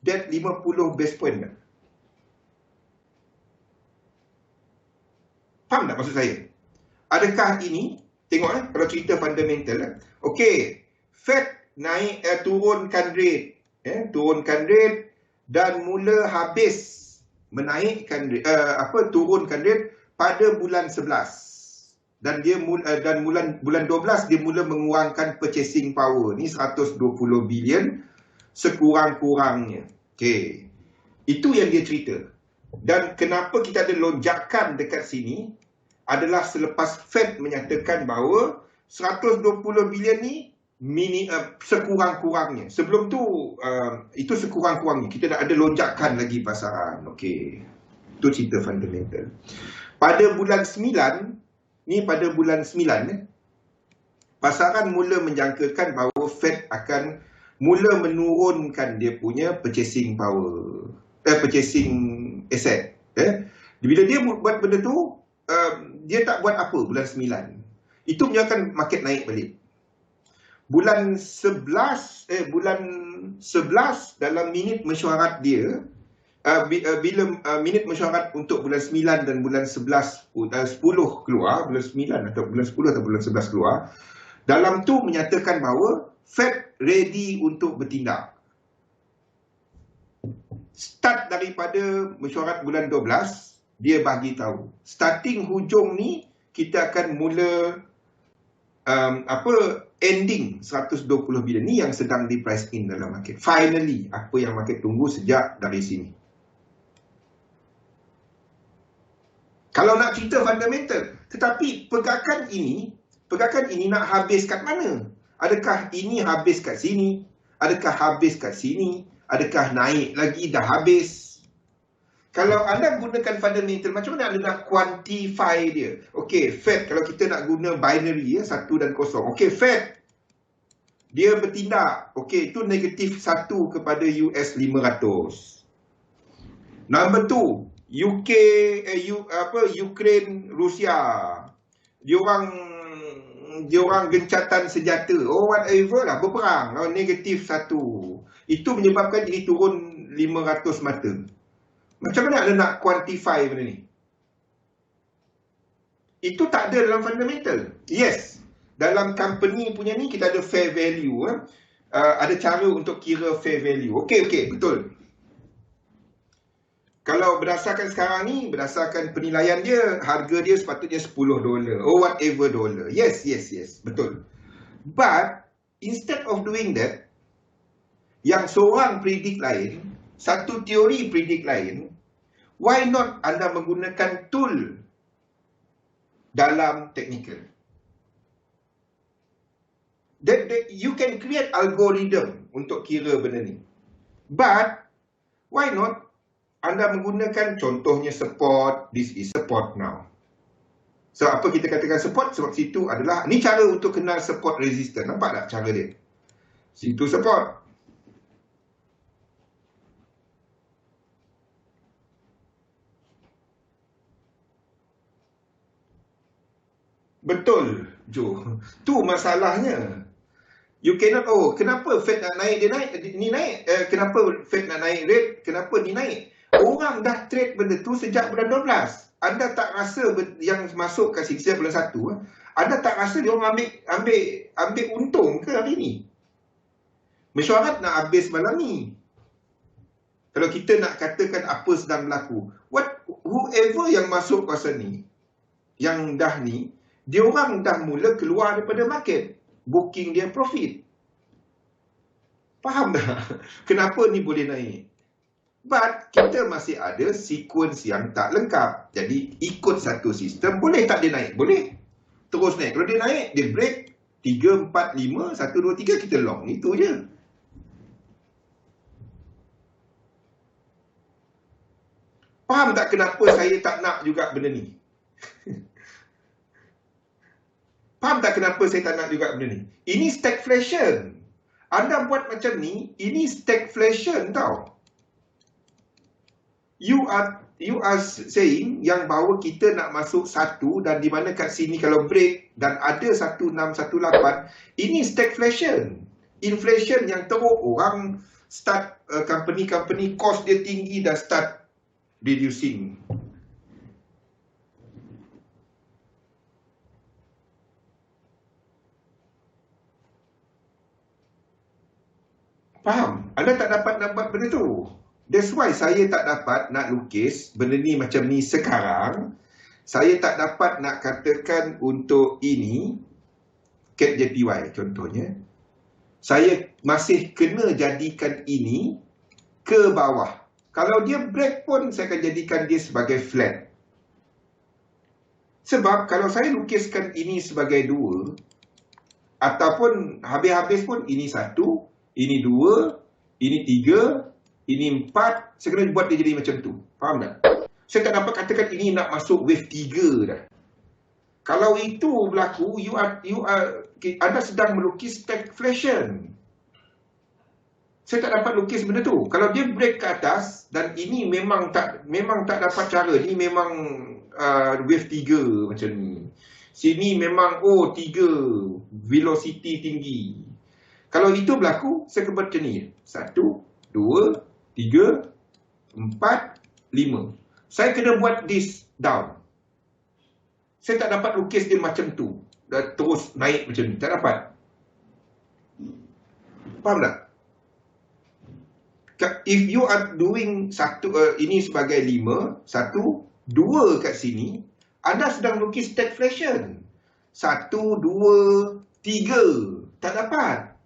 that 50 base point tak? Faham tak maksud saya? Adakah ini, tengok kalau cerita fundamental, okey, Fed naik, turunkan rate, turunkan rate dan mula habis menaikkan turunkan rate pada bulan 11. Dan dia bulan 12 dia mula mengurangkan purchasing power. Ni 120 bilion sekurang-kurangnya. Okey. Itu yang dia cerita. Dan kenapa kita ada lonjakan dekat sini adalah selepas Fed menyatakan bahawa 120 bilion ni sekurang-kurangnya. Sebelum tu itu sekurang-kurangnya. Kita dah ada lonjakan lagi pasaran. Okey. Itu cerita fundamental. Pada bulan 9, ni pada bulan 9, pasaran mula menjangkakan bahawa Fed akan mula menurunkan dia punya purchasing power. Purchasing asset. Bila dia buat benda tu, dia tak buat apa bulan 9. Itu menyebabkan market naik balik. Bulan 11 dalam minit mesyuarat dia, bila minit mesyuarat untuk bulan 9 dan bulan 11 10 keluar, bulan 9 atau bulan 10 atau bulan 11 keluar, dalam tu menyatakan bahawa Fed ready untuk bertindak. Start daripada mesyuarat bulan 12, dia bagi tahu. Starting hujung ni, kita akan mula ending 120 bilion. Ni yang sedang di price in dalam market. Finally, apa yang market tunggu sejak dari sini. Kalau nak cerita fundamental. Tetapi pergerakan ini nak habis kat mana? Adakah ini habis kat sini? Adakah habis kat sini? Adakah naik lagi dah habis? Kalau anda gunakan fundamental, macam mana anda nak quantify dia? Okey, Fed, kalau kita nak guna binary, 1 dan 0. Okey, Fed, dia bertindak. Okey, itu negatif 1 kepada US 500. Number 2, Ukraine, Rusia. Diorang gencatan senjata. Whatever lah, berperang. Negatif 1. Itu menyebabkan ini turun 500 mata. Macam mana anda nak quantify benda ni? Itu tak ada dalam fundamental. Yes, dalam company punya ni kita ada fair value. Ada cara untuk kira fair value. Okey, betul. Kalau berdasarkan sekarang ni, berdasarkan penilaian dia, harga dia sepatutnya $10. Whatever dollar. Yes, betul. But, instead of doing that, yang seorang predict lain, satu teori predict lain, why not anda menggunakan tool dalam technical? You can create algorithm untuk kira benda ni. But, why not anda menggunakan contohnya support, this is support now. So, apa kita katakan support? Sebab situ adalah, ni cara untuk kenal support resistance. Nampak tak cara dia? Situ support. Betul, Joe. Tu masalahnya. You cannot, kenapa Fed nak naik, dia naik, ni naik. Kenapa Fed nak naik rate, kenapa ni naik? Orang dah trade benda tu sejak bulan 12. Anda tak rasa yang masuk ke sejak bulan 1, anda tak rasa dia orang ambil untung ke hari ni? Mesyuarat nak habis malam ni. Kalau kita nak katakan apa sedang berlaku, whoever yang masuk kawasan ni, yang dah ni, dia orang dah mula keluar daripada market. Booking dia profit. Faham tak? Kenapa ni boleh naik? But kita masih ada sequence yang tak lengkap. Jadi ikut satu sistem, boleh tak dia naik? Boleh. Terus naik. Kalau dia naik, dia break 3, 4, 5, 1, 2, 3, kita long. Itu je. Faham tak kenapa saya tak nak juga benda ni? Faham tak kenapa saya tak nak juga benda ni? Ini stagflation. Anda buat macam ni, ini stagflation tau. You are saying yang bahawa kita nak masuk satu dan di mana kat sini kalau break dan ada 1618, ini stagflation. Inflation yang teruk, orang start company cost dia tinggi dah start reducing. Faham? Anda tak dapat nak buat benda tu. That's why saya tak dapat nak lukis benda ni macam ni sekarang. Saya tak dapat nak katakan untuk ini, Cat JPY contohnya. Saya masih kena jadikan ini ke bawah. Kalau dia break pun saya akan jadikan dia sebagai flat. Sebab kalau saya lukiskan ini sebagai 2, ataupun habis-habis pun ini 1, ini 2, ini 3, ini 4, saya kena buat dia jadi macam tu. Faham tak? Saya tak dapat katakan ini nak masuk wave 3 dah. Kalau itu berlaku, anda sedang melukis stagflation. Saya tak dapat lukis benda tu. Kalau dia break ke atas dan ini memang tak dapat cara, ni memang wave 3 macam ni. Sini memang 3 velocity tinggi. Kalau itu berlaku, saya akan buat macam ni. 1, 2, 3, 4, 5. Saya kena buat this down. Saya tak dapat lukis dia macam tu. Dan terus naik macam ni. Tak dapat. Faham tak? If you are doing ini sebagai 5, 1, 2 kat sini, anda sedang lukis stagflation. 1, 2, 3. Tak dapat.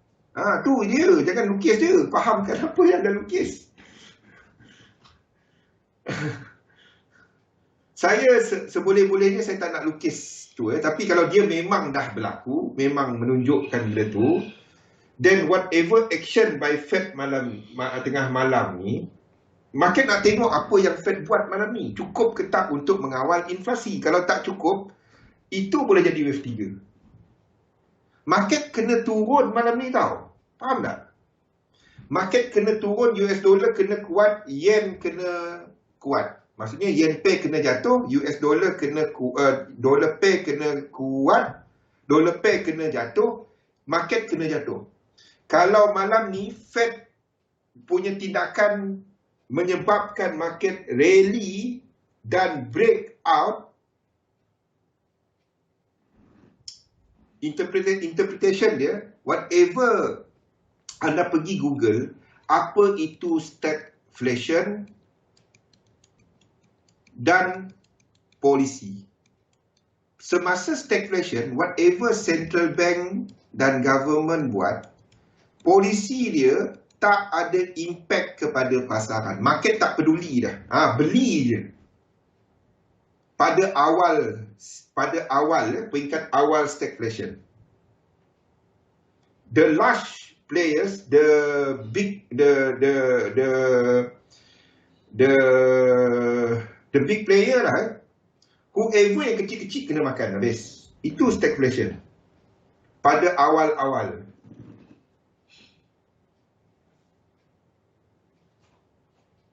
Tu dia. Jangan lukis dia. Fahamkan apa yang anda lukis. Saya seboleh-bolehnya saya tak nak lukis tu. Tapi kalau dia memang dah berlaku, memang menunjukkan benda tu, then whatever action by Fed tengah malam ni, market nak tengok apa yang Fed buat malam ni. Cukup ke tak untuk mengawal inflasi? Kalau tak cukup, itu boleh jadi wave 3. Market kena turun malam ni tau. Faham tak? Market kena turun, US dollar kena kuat, yen kena kuat. Maksudnya yen pair kena jatuh, US dollar kena dollar pair kena kuat, dollar pair kena jatuh, market kena jatuh. Kalau malam ni Fed punya tindakan menyebabkan market rally dan break out, interpretation dia, whatever anda pergi Google, apa itu stagflation dan polisi. Semasa stagflation, whatever central bank dan government buat, polisi dia tak ada impact kepada pasaran. Market tak peduli dah. Beli je. Pada awal peringkat awal stagflation. The large players, the big player lah, whoever yang kecil-kecil kena makan habis. Itu stagflation. Pada awal-awal.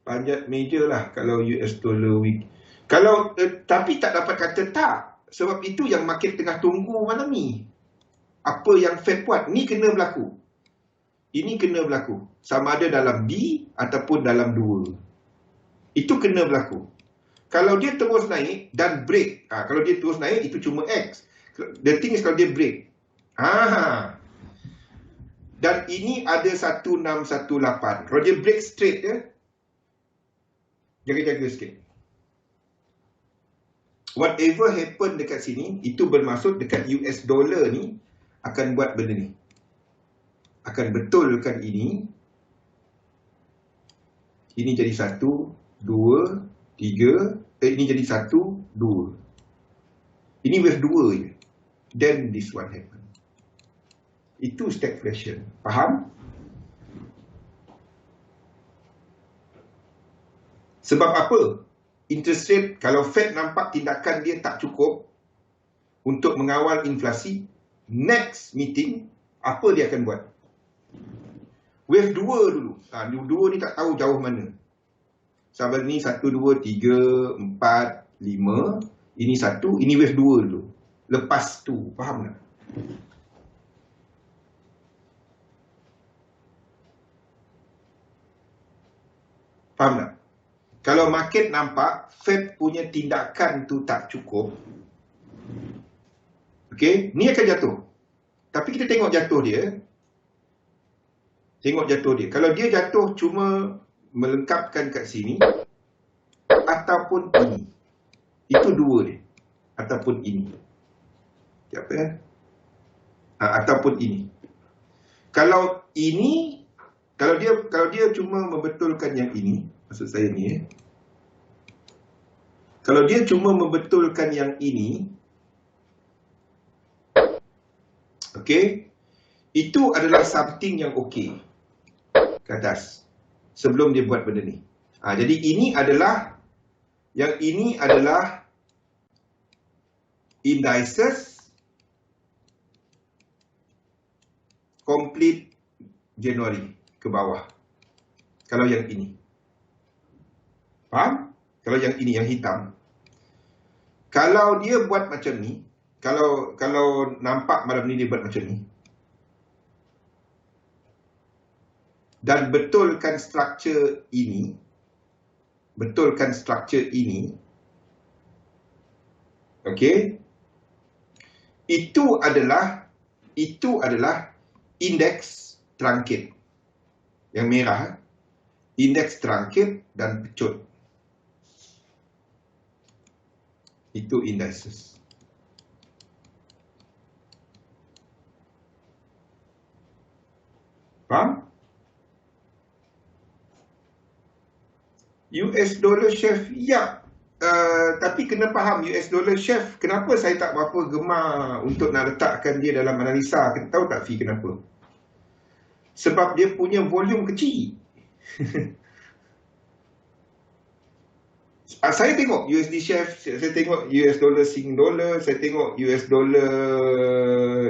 Panjat meja lah kalau US dollar week. Kalau tapi tak dapat kata tak. Sebab itu yang market tengah tunggu malam ni. Apa yang Fed buat, ni kena berlaku. Ini kena berlaku. Sama ada dalam D ataupun dalam 2. Itu kena berlaku. Kalau dia terus naik dan break. Kalau dia terus naik, itu cuma X. The thing is kalau dia break. Dan ini ada 1618. Kalau dia break straight ya, jaga-jaga sikit. Whatever happen dekat sini, itu bermaksud dekat US dollar ni akan buat benda ni. Akan betulkan ini. Ini jadi 1, 2, 3. Ini jadi 1, 2. Ini wave 2 je. Then this one happen. Itu stagflation. Faham? Sebab apa? Interest rate, kalau Fed nampak tindakan dia tak cukup untuk mengawal inflasi, next meeting, apa dia akan buat? Wave 2 dulu. Dua ni tak tahu jauh mana. Sahabat ni 1, 2, 3, 4, 5. Ini 1, ini wave 2 dulu. Lepas tu, faham tak? Faham tak? Kalau market nampak Fed punya tindakan tu tak cukup, okey, ni akan jatuh. Tapi kita tengok jatuh dia. Tengok jatuh dia. Kalau dia jatuh cuma melengkapkan kat sini ataupun ini. Itu dua dia. Ataupun ini. Siapa kan? Ataupun ini. Kalau ini, kalau dia cuma membetulkan yang ini, maksud saya ni kalau dia cuma membetulkan yang ini, okey, itu adalah something yang okey ke atas sebelum dia buat benda ni. Jadi ini adalah, yang ini adalah indices complete January ke bawah. Kalau yang ini. Faham? Kalau yang ini, yang hitam. Kalau dia buat macam ni, kalau nampak malam ni dia buat macam ni, dan betulkan struktur ini, okey, itu adalah indeks truncated. Yang merah, indeks truncated dan pecut. Itu indices. Faham? US dollar chef, ya. Tapi kena faham US dollar chef, kenapa saya tak berapa gemar untuk nak letakkan dia dalam analisa. Kita tahu tak Fi kenapa? Sebab dia punya volume kecil. Saya tengok USD chef, saya tengok US dollar Sing dollar, saya tengok US dollar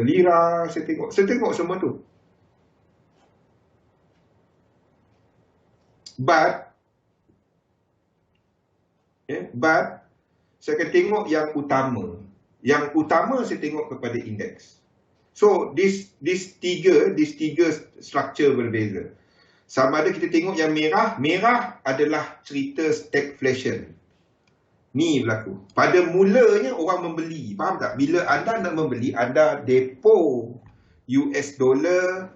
lira, saya tengok semua tu. But saya akan tengok yang utama. Yang utama saya tengok kepada indeks. So this tiga structure berbeza. Sama ada kita tengok yang merah adalah cerita stagflation. Ni berlaku. Pada mulanya orang membeli. Faham tak? Bila anda nak membeli, anda depo US dollar,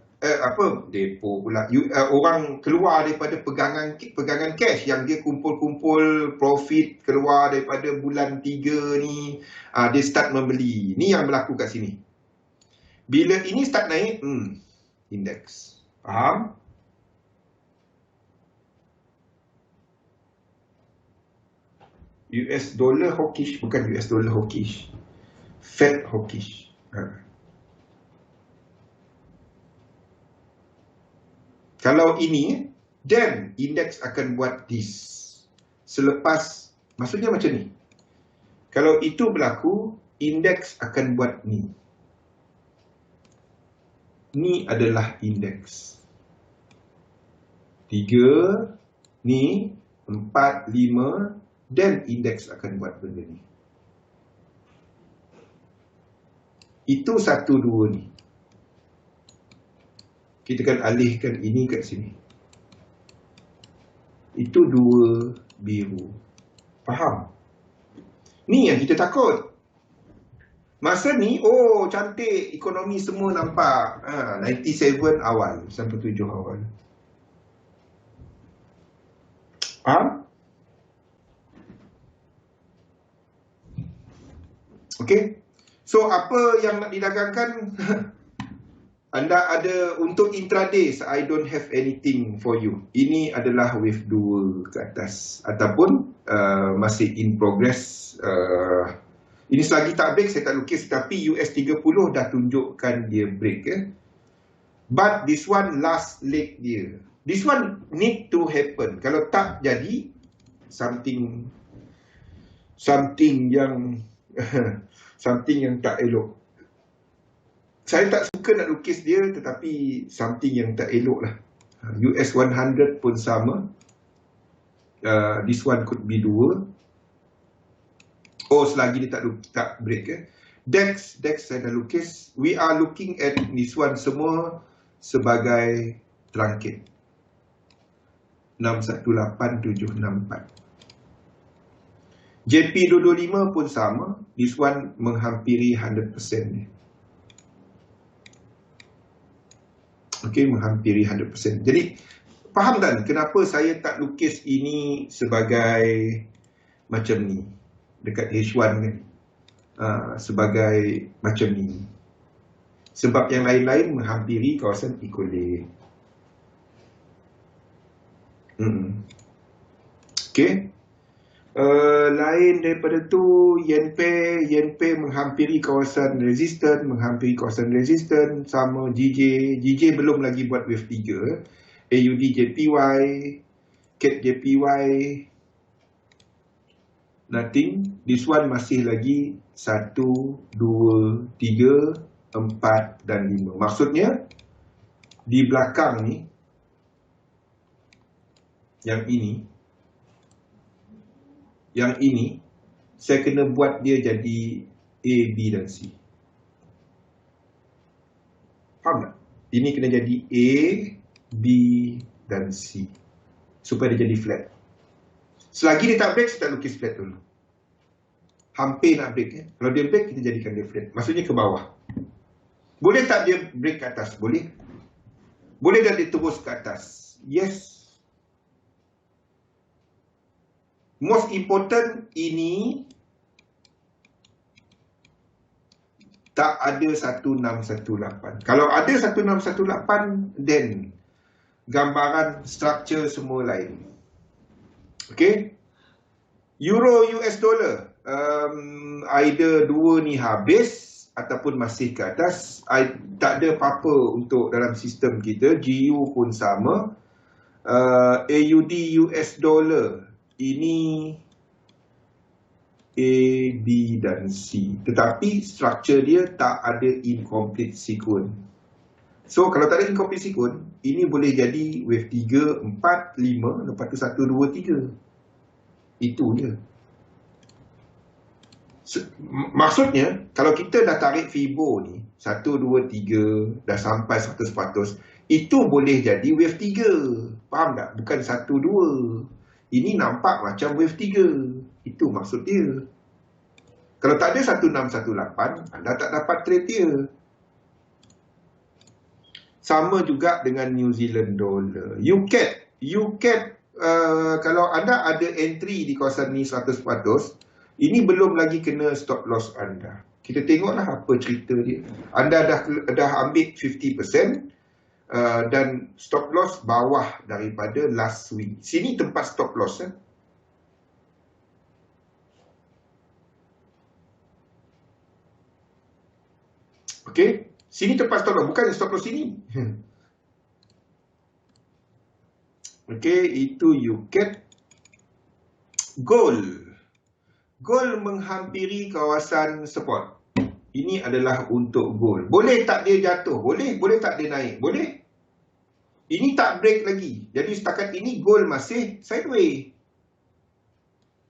depo pula. Orang keluar daripada pegangan cash yang dia kumpul-kumpul profit keluar daripada bulan 3 ni. Dia start membeli. Ni yang berlaku kat sini. Bila ini start naik, indeks. Faham? US dollar hawkish, bukan US dollar hawkish. Fed hawkish. Kalau ini, then indeks akan buat this. Selepas, maksudnya macam ni. Kalau itu berlaku, indeks akan buat ni. Ni adalah indeks. 3, ni, 4, 5, dan indeks akan buat benda ni. Itu 1, 2 ni. Kita akan alihkan ini kat sini. Itu 2 biru. Faham? Ni yang kita takut. Masa ni, oh cantik, ekonomi semua nampak. 97 awal, 97 awal. Faham? Okey. So apa yang nak didagangkan? Anda ada untuk intraday, I don't have anything for you. Ini adalah wave 2 ke atas ataupun masih in progress. Ini selagi tak break saya tak lukis, tapi US 30 dah tunjukkan dia break. But this one last leg dia. This one need to happen. Kalau tak jadi something yang something yang tak elok. Saya tak suka nak lukis dia, tetapi something yang tak elok lah. US 100 pun sama. This one could be 2. Oh, selagi dia tak break. DAX saya dah lukis. We are looking at this one semua sebagai trunket. 618764. JP225 pun sama. This one menghampiri 100% ni. Okey, menghampiri 100%. Jadi, faham tak kenapa saya tak lukis ini sebagai macam ni? Dekat H1 kan? Sebagai macam ni. Sebab yang lain-lain menghampiri kawasan equilibrium. Okey. Lain daripada tu, yen pay menghampiri kawasan resisten, sama GJ belum lagi buat wave 3. AUD JPY, CAD JPY, nothing. This one masih lagi 1, 2, 3, 4 dan 5. Maksudnya di belakang ni, yang ini saya kena buat dia jadi A, B dan C. Faham tak? Ini kena jadi A, B dan C supaya dia jadi flat. Selagi dia tak break, saya tak lukis flat dulu. Hampir nak break. Kalau dia break, kita jadikan dia flat. Maksudnya ke bawah. Boleh tak dia break ke atas? Boleh. Boleh tak dia terus ke atas? Yes. Most important, ini tak ada 1618. Kalau ada 1618, then gambaran structure semua lain. Okay. Euro US dollar. Either dua ni habis ataupun masih ke atas. Tak ada apa-apa untuk dalam sistem kita. GU pun sama. AUD US dollar. Ini A, B dan C. Tetapi structure dia tak ada incomplete sequence. So kalau tak ada incomplete sequence, ini boleh jadi wave 3, 4, 5, lepas tu 1, 2, 3. Itu je. Maksudnya, kalau kita dah tarik Fibo ni, 1, 2, 3, dah sampai 100%, itu boleh jadi wave 3. Faham tak? Bukan 1, 2. Ini nampak macam wave 3. Itu maksud dia. Kalau tak ada 1618, anda tak dapat trade dia. Sama juga dengan New Zealand dollar. UCAD, kalau anda ada entry di kawasan ni 100%, ini belum lagi kena stop loss anda. Kita tengoklah apa cerita dia. Anda dah ambil 50%, dan stop loss bawah daripada last week. Sini tempat stop loss. Okey, sini tempat stop loss, bukan stop loss sini. Okey, itu UCAD. Gold menghampiri kawasan support. Ini adalah untuk gold. Boleh tak dia jatuh? Boleh tak dia naik? Boleh. Ini tak break lagi. Jadi setakat ini gold masih sideways.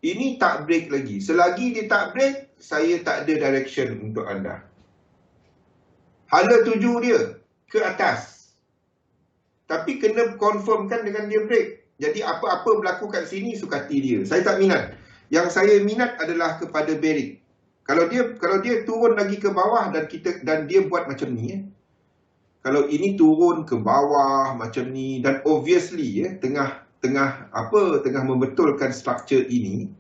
Ini tak break lagi. Selagi dia tak break, saya tak ada direction untuk anda. Hala tuju dia ke atas. Tapi kena confirmkan dengan dia break. Jadi apa-apa berlaku kat sini sukati dia. Saya tak minat. Yang saya minat adalah kepada bearish. Kalau dia turun lagi ke bawah dan dia buat macam ni, kalau ini turun ke bawah macam ni dan obviously tengah membetulkan structure ini,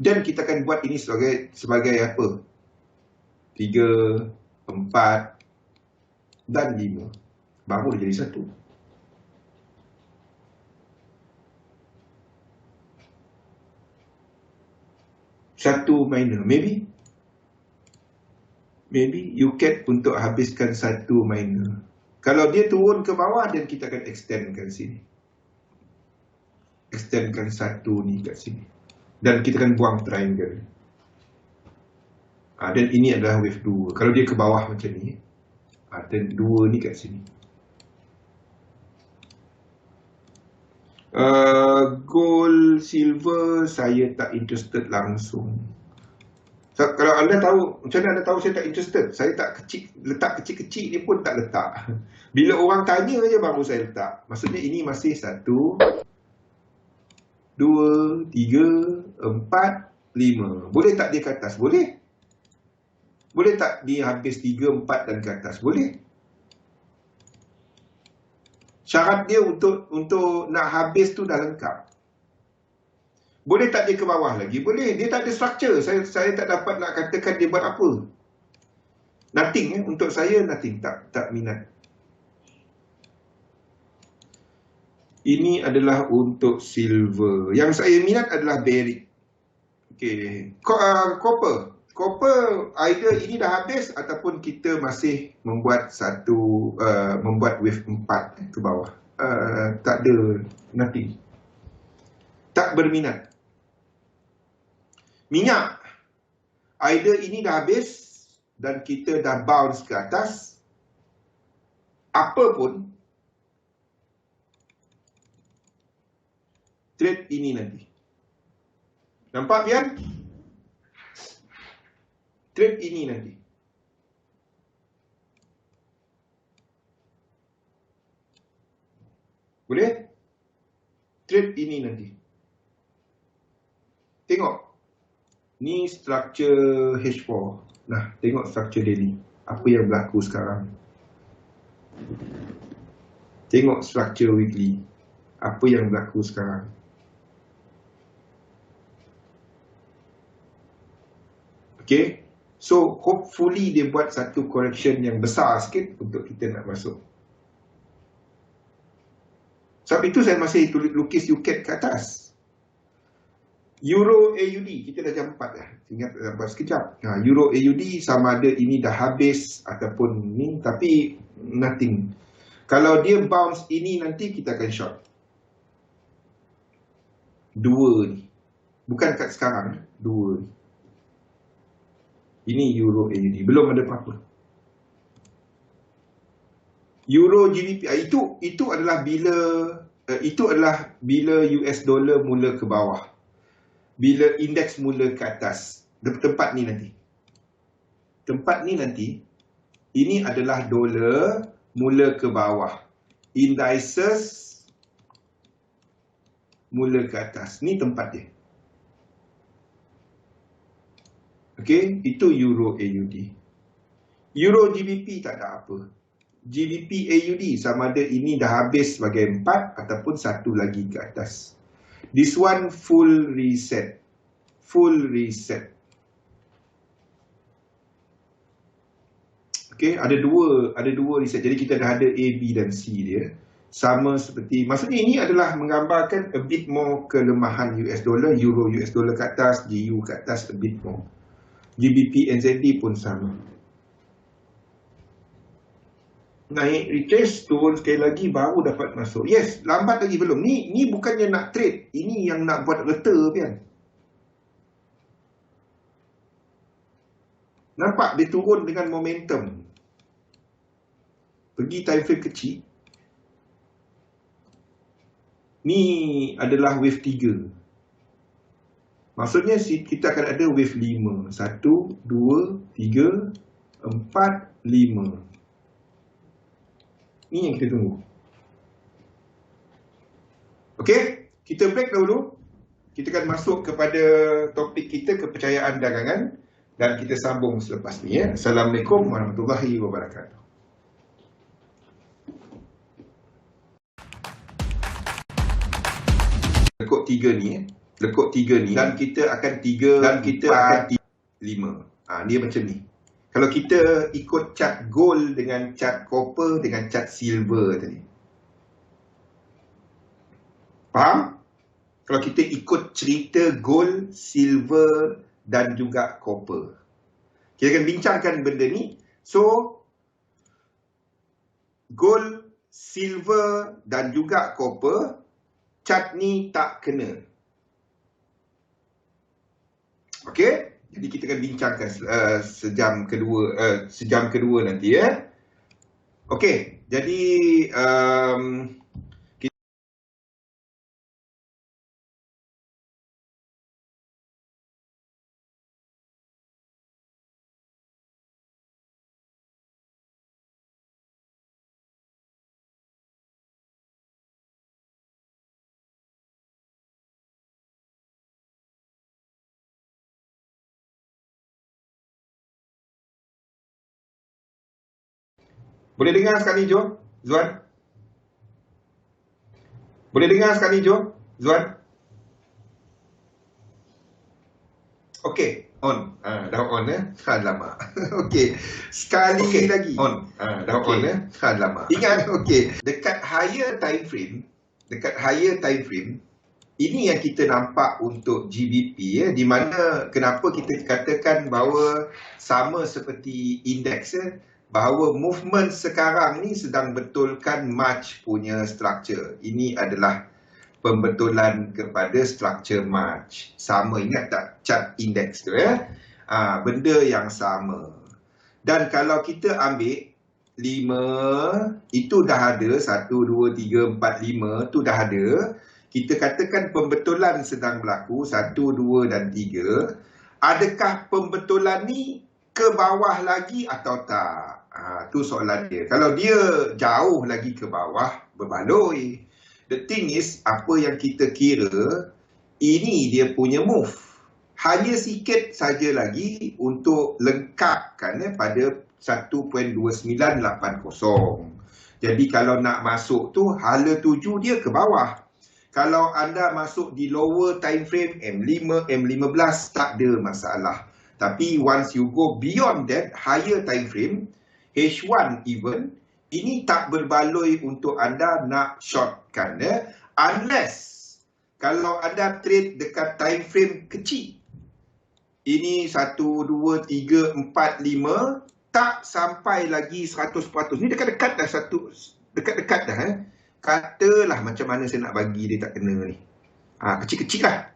dan kita akan buat ini sebagai apa? 3, 4 dan 5. baru dia jadi satu. Satu minor, maybe UCAT untuk habiskan satu minor. Kalau dia turun ke bawah, dan kita akan extendkan sini. Extendkan satu ni kat sini. Dan kita akan buang triangle. Dan ini adalah wave 2. Kalau dia ke bawah macam ni, dan 2 ni kat sini. Gold, silver, saya tak interested langsung. So, kalau anda tahu, macam mana anda tahu saya tak interested? Saya tak letak kecil-kecil ni pun tak letak. Bila orang tanya je baru saya letak. Maksudnya ini masih 1, 2, 3, 4, 5. Boleh tak dia ke atas? Boleh. Boleh tak dia habis 3, 4 dan ke atas? Boleh. Syarat dia untuk nak habis tu dah lengkap. Boleh tak dia ke bawah lagi? Boleh. Dia tak ada structure. Saya tak dapat nak katakan dia buat apa. Nothing. Untuk saya, nothing. Tak minat. Ini adalah untuk silver. Yang saya minat adalah baric. Okay. Copper. Copper, either ini dah habis ataupun kita masih membuat membuat wave 4 ke bawah. Tak ada, nothing. Tak berminat. Minyak, either ini dah habis dan kita dah bounce ke atas, apa pun, trade ini nanti. Nampak Pian? Trade ini nanti. Boleh? Trade ini nanti. Tengok. Ni structure H4. Nah, tengok structure daily. Apa yang berlaku sekarang. Tengok structure weekly. Apa yang berlaku sekarang. Okay. So, hopefully dia buat satu correction yang besar sikit untuk kita nak masuk. Sebab itu saya masih lukis UCAT ke atas. Euro AUD, kita dah jam 4 dah. Ingat dalam sekejap. Euro AUD sama ada ini dah habis ataupun ni, tapi nothing. Kalau dia bounce ini nanti kita akan short. 2 ni. Bukan kat sekarang, 2 ni. Ini Euro AUD. Belum ada apa-apa. Euro GBP. Itu adalah bila US dollar mula ke bawah. Bila indeks mula ke atas. Tempat ni nanti. Tempat ni nanti. Ini adalah dolar mula ke bawah. Indices mula ke atas. Ni tempat dia. Okey, itu Euro AUD. Euro GBP tak ada apa. GBP AUD sama ada ini dah habis sebagai 4 ataupun satu lagi ke atas. This one full reset. Full reset. Okey, ada dua reset. Jadi kita dah ada A, B dan C dia. Sama seperti, maksudnya ini adalah menggambarkan a bit more kelemahan US dollar, Euro US dollar ke atas, GU ke atas a bit more. GBP NZD pun sama. Naik retest, turun sekali lagi baru dapat masuk. Yes, lambat lagi belum. Ni bukannya nak trade, ini yang nak buat reta kan. Nampak dia turun dengan momentum. Pergi time frame kecil. Ni adalah wave 3. Maksudnya kita akan ada wave 5. 1, 2, 3, 4, 5. Ini yang kita tunggu. Okey, kita break dahulu. Kita akan masuk kepada topik kita, kepercayaan dagangan. Dan kita sambung selepas ni. Assalamualaikum warahmatullahi wabarakatuh. Lekuk 3 ni. Lekuk 3 ni. Dan kita akan 3, dan kita akan 5. Dia macam ni. Kalau kita ikut chart gold dengan chart copper dengan chart silver tadi. Faham? Kalau kita ikut cerita gold, silver dan juga copper. Kita akan bincangkan benda ni. So, gold, silver dan juga copper, chart ni tak kena. Okey? Jadi kita akan bincangkan sejam kedua nanti ya. Okey, jadi boleh dengar sekali Jo, Zuan? Boleh dengar sekali Jo, Zuan? Okey, on. Dah on lama. Okey. Sekali lagi. On. Dah on lama. Ingat, okey. Dekat higher time frame, ini yang kita nampak untuk GBP di mana kenapa kita katakan bahawa sama seperti indeks bahawa movement sekarang ni sedang betulkan March punya structure. Ini adalah pembetulan kepada structure March. Sama, ingat tak chart indeks tu benda yang sama. Dan kalau kita ambil 5, itu dah ada 1, 2, 3, 4, 5 tu dah ada. Kita katakan pembetulan sedang berlaku 1, 2 dan 3. Adakah pembetulan ni ke bawah lagi atau tak? Tu soalan dia. Kalau dia jauh lagi ke bawah, berbaloi. The thing is, apa yang kita kira, ini dia punya move. Hanya sikit saja lagi untuk lengkapkan pada 1.2980. Jadi kalau nak masuk tu, hala tuju dia ke bawah. Kalau anda masuk di lower time frame, M5, M15, tak ada masalah. Tapi once you go beyond that, higher time frame, H1 even, ini tak berbaloi untuk anda nak shortkan. Unless, kalau anda trade dekat time frame kecil, ini 1, 2, 3, 4, 5, tak sampai lagi 100%. Ni dekat-dekat dah dekat-dekat dah. Katalah macam mana saya nak bagi dia tak kena ni. Kecil-kecil lah.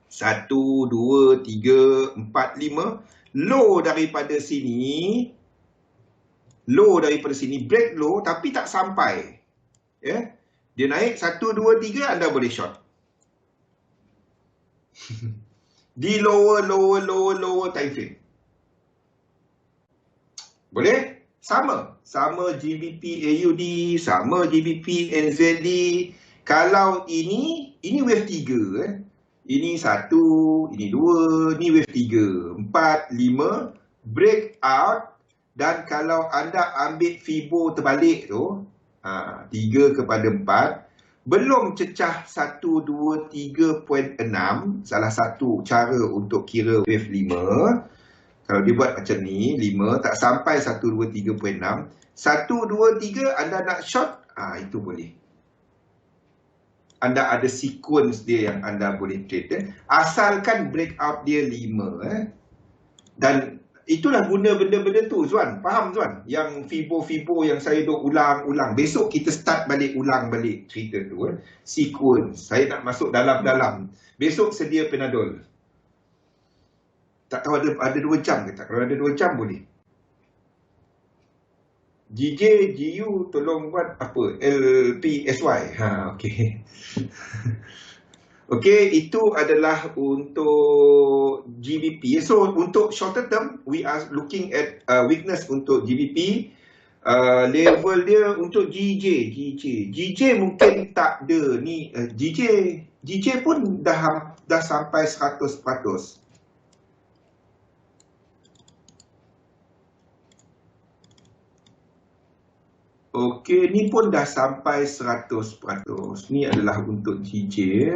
1, 2, 3, 4, 5. Low daripada sini, break low tapi tak sampai. Dia naik 1, 2, 3, anda boleh short. Di lower time frame. Boleh? Sama GBP AUD, sama GBP NZD. Kalau ini wave 3 Ini 1, ini 2, ini wave 3, 4, 5, break out. Dan kalau anda ambil Fibo terbalik tu, 3 kepada 4, belum cecah 1, 2, 3.6, salah satu cara untuk kira wave 5. Kalau dia buat macam ni, 5, tak sampai 1, 2, 3.6. 1, 2, 3 anda nak short, itu boleh. Anda ada sequence dia yang anda boleh trade. Asalkan breakout dia 5. Dan itulah guna benda-benda tu, Zuan. Faham, Zuan? Yang Fibo yang saya duk ulang-ulang. Besok kita start ulang balik cerita tu. Sequence. Saya nak masuk dalam-dalam. Besok sedia Panadol. Tak tahu ada 2 jam ke tak? Kalau ada 2 jam boleh. GJ, GU tolong buat apa? LPSY. Okey. Okey, itu adalah untuk GBP. So, untuk shorter term, we are looking at weakness untuk GBP. Level dia untuk GJ mungkin tak ada ni. GJ pun dah sampai 100%. Okey, ni pun dah sampai 100%. Ni adalah untuk GJ.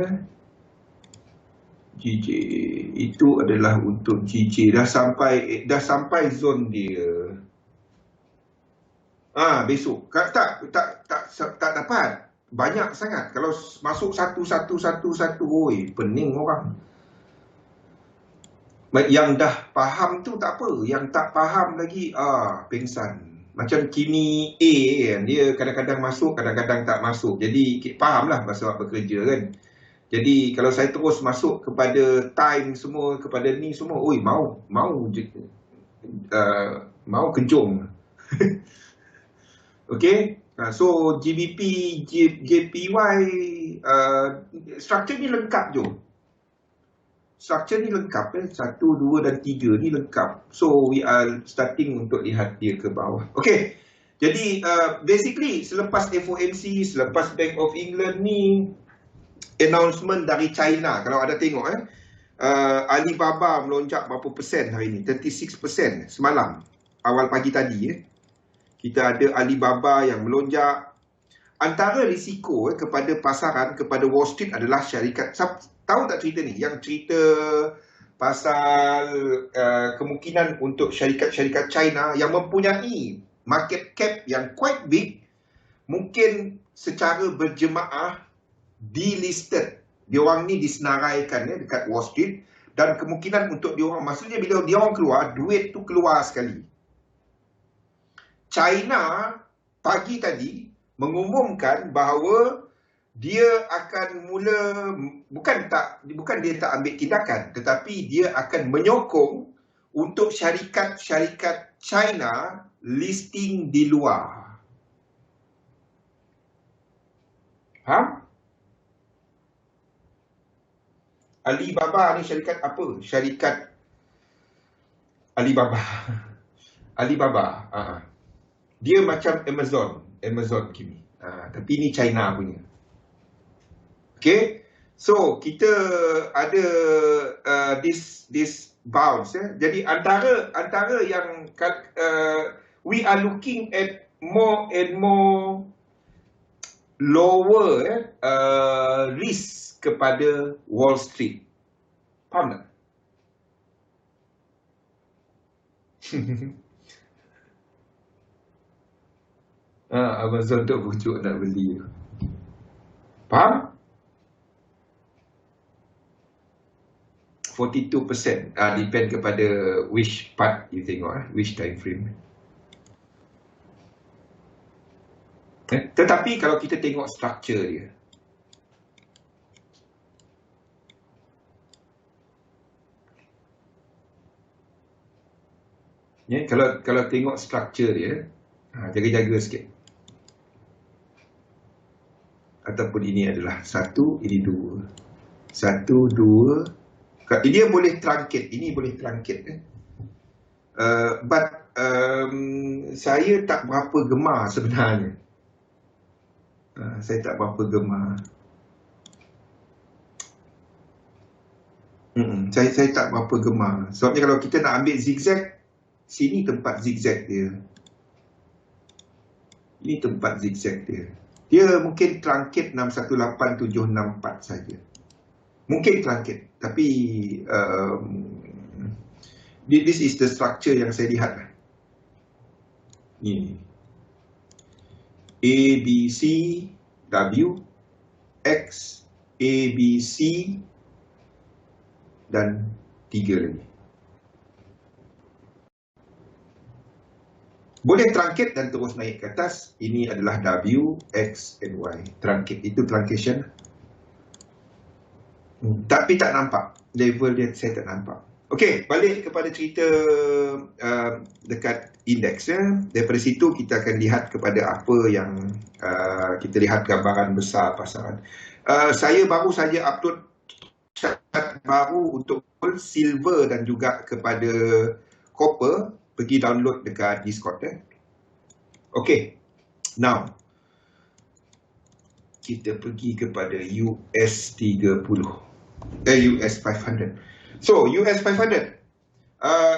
GJ itu adalah untuk GJ dah sampai zon dia. Besok. Tak dapat. Banyak sangat. Kalau masuk satu, pening orang. Yang dah faham tu tak apa. Yang tak faham lagi, pengsan. Macam Kimi A kan, dia kadang-kadang masuk, kadang-kadang tak masuk. Jadi fahamlah masa bekerja kan. Jadi kalau saya terus masuk kepada time semua, kepada ni semua, mau kejung. Okay, so GBP, JPY, structure ni lengkap je. Structure ni lengkap 1, 2 dan 3 ni lengkap. So we are starting untuk lihat dia ke bawah. Okay, jadi basically selepas FOMC, selepas Bank of England ni, announcement dari China, kalau ada tengok Alibaba melonjak berapa persen hari ni? 36% semalam, awal pagi tadi kita ada Alibaba yang melonjak. Antara risiko kepada pasaran, kepada Wall Street adalah syarikat. Tahu tak cerita ni? Yang cerita pasal kemungkinan untuk syarikat-syarikat China yang mempunyai market cap yang quite big, mungkin secara berjemaah delisted. Diorang ni disenaraikan dekat Wall Street, dan kemungkinan untuk diorang, maksudnya bila diorang keluar, duit tu keluar sekali. China pagi tadi mengumumkan bahawa dia akan mula, bukan dia tak ambil tindakan, tetapi dia akan menyokong untuk syarikat-syarikat China listing di luar. Faham? Alibaba ni syarikat apa? Syarikat Alibaba. Dia macam Amazon Kimi. Tapi ni China punya. Okay, so kita ada this bounce. Jadi antara yang we are looking at more and more lower risk kepada Wall Street. Faham tak? Amazon tu pujuk nak beli. Faham? 42%. Depend kepada which part you tengok, which time frame. Tetapi kalau kita tengok structure dia, kalau tengok structure dia, jaga-jaga sikit. Ataupun ini adalah 1, ini 2. 1, 2. Dia boleh truncat. Ini boleh truncat. But saya tak berapa gemar sebenarnya. Saya tak berapa gemar. Saya tak berapa gemar. Sebabnya kalau kita nak ambil zigzag, sini tempat zigzag dia. Ini tempat zigzag dia. Dia mungkin truncat 618764 saja. Mungkin truncat. Tapi this is the structure yang saya lihat. Ini A, B, C, W, X, A, B, C dan 3 lagi. Boleh truncat dan terus naik ke atas. Ini adalah W, X and Y. Truncat, itu truncation. Tapi tak nampak. Level dia saya tak nampak. Okey, balik kepada cerita dekat indeks. Daripada situ kita akan lihat kepada apa yang kita lihat gambaran besar pasaran. Saya baru saja upload chart baru untuk gold, silver dan juga kepada copper. Pergi download dekat Discord. Okey, now kita pergi kepada US 30. US 500. So, US 500.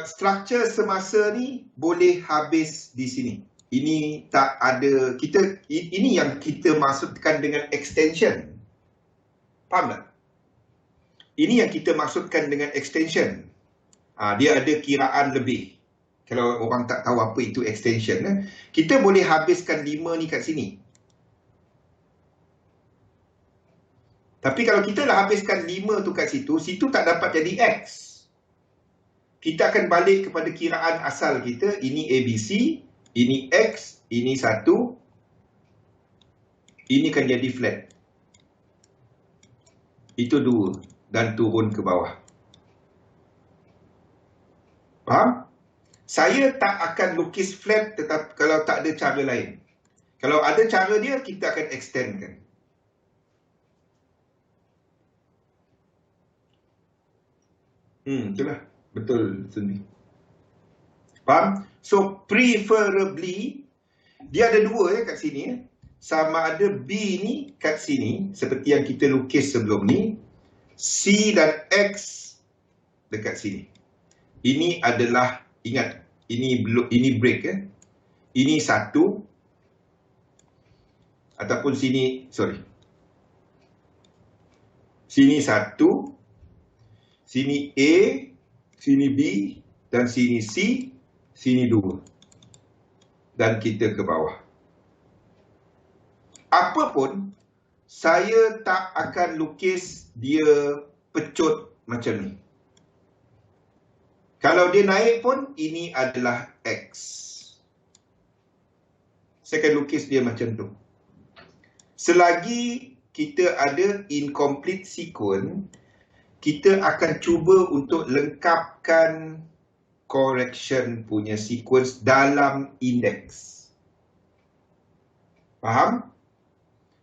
Structure semasa ni boleh habis di sini. Ini tak ada, ini yang kita maksudkan dengan extension. Faham tak? Ini yang kita maksudkan dengan extension. Dia ada kiraan lebih. Kalau orang tak tahu apa itu extension, kita boleh habiskan 5 ni kat sini. Tapi kalau kita dah habiskan 5 tu kat situ, situ tak dapat jadi X. Kita akan balik kepada kiraan asal kita. Ini ABC, ini X, ini 1. Ini akan jadi flat. Itu 2. Dan turun ke bawah. Faham? Saya tak akan lukis flat tetapi kalau tak ada cara lain. Kalau ada cara dia, kita akan extendkan. Itulah. Betul, Sunni. Faham? So, preferably, dia ada 2 kat sini. Sama ada B ni kat sini, seperti yang kita lukis sebelum ni. C dan X dekat sini. Ini adalah, ingat, ini break. Ini 1. Ataupun sini, sorry. Sini 1. Sini A. Sini B, dan sini C, sini 2. Dan kita ke bawah. Apapun, saya tak akan lukis dia pecut macam ni. Kalau dia naik pun, ini adalah X. Saya akan lukis dia macam tu. Selagi kita ada incomplete sequence, kita akan cuba untuk lengkapkan correction punya sequence dalam indeks. Faham?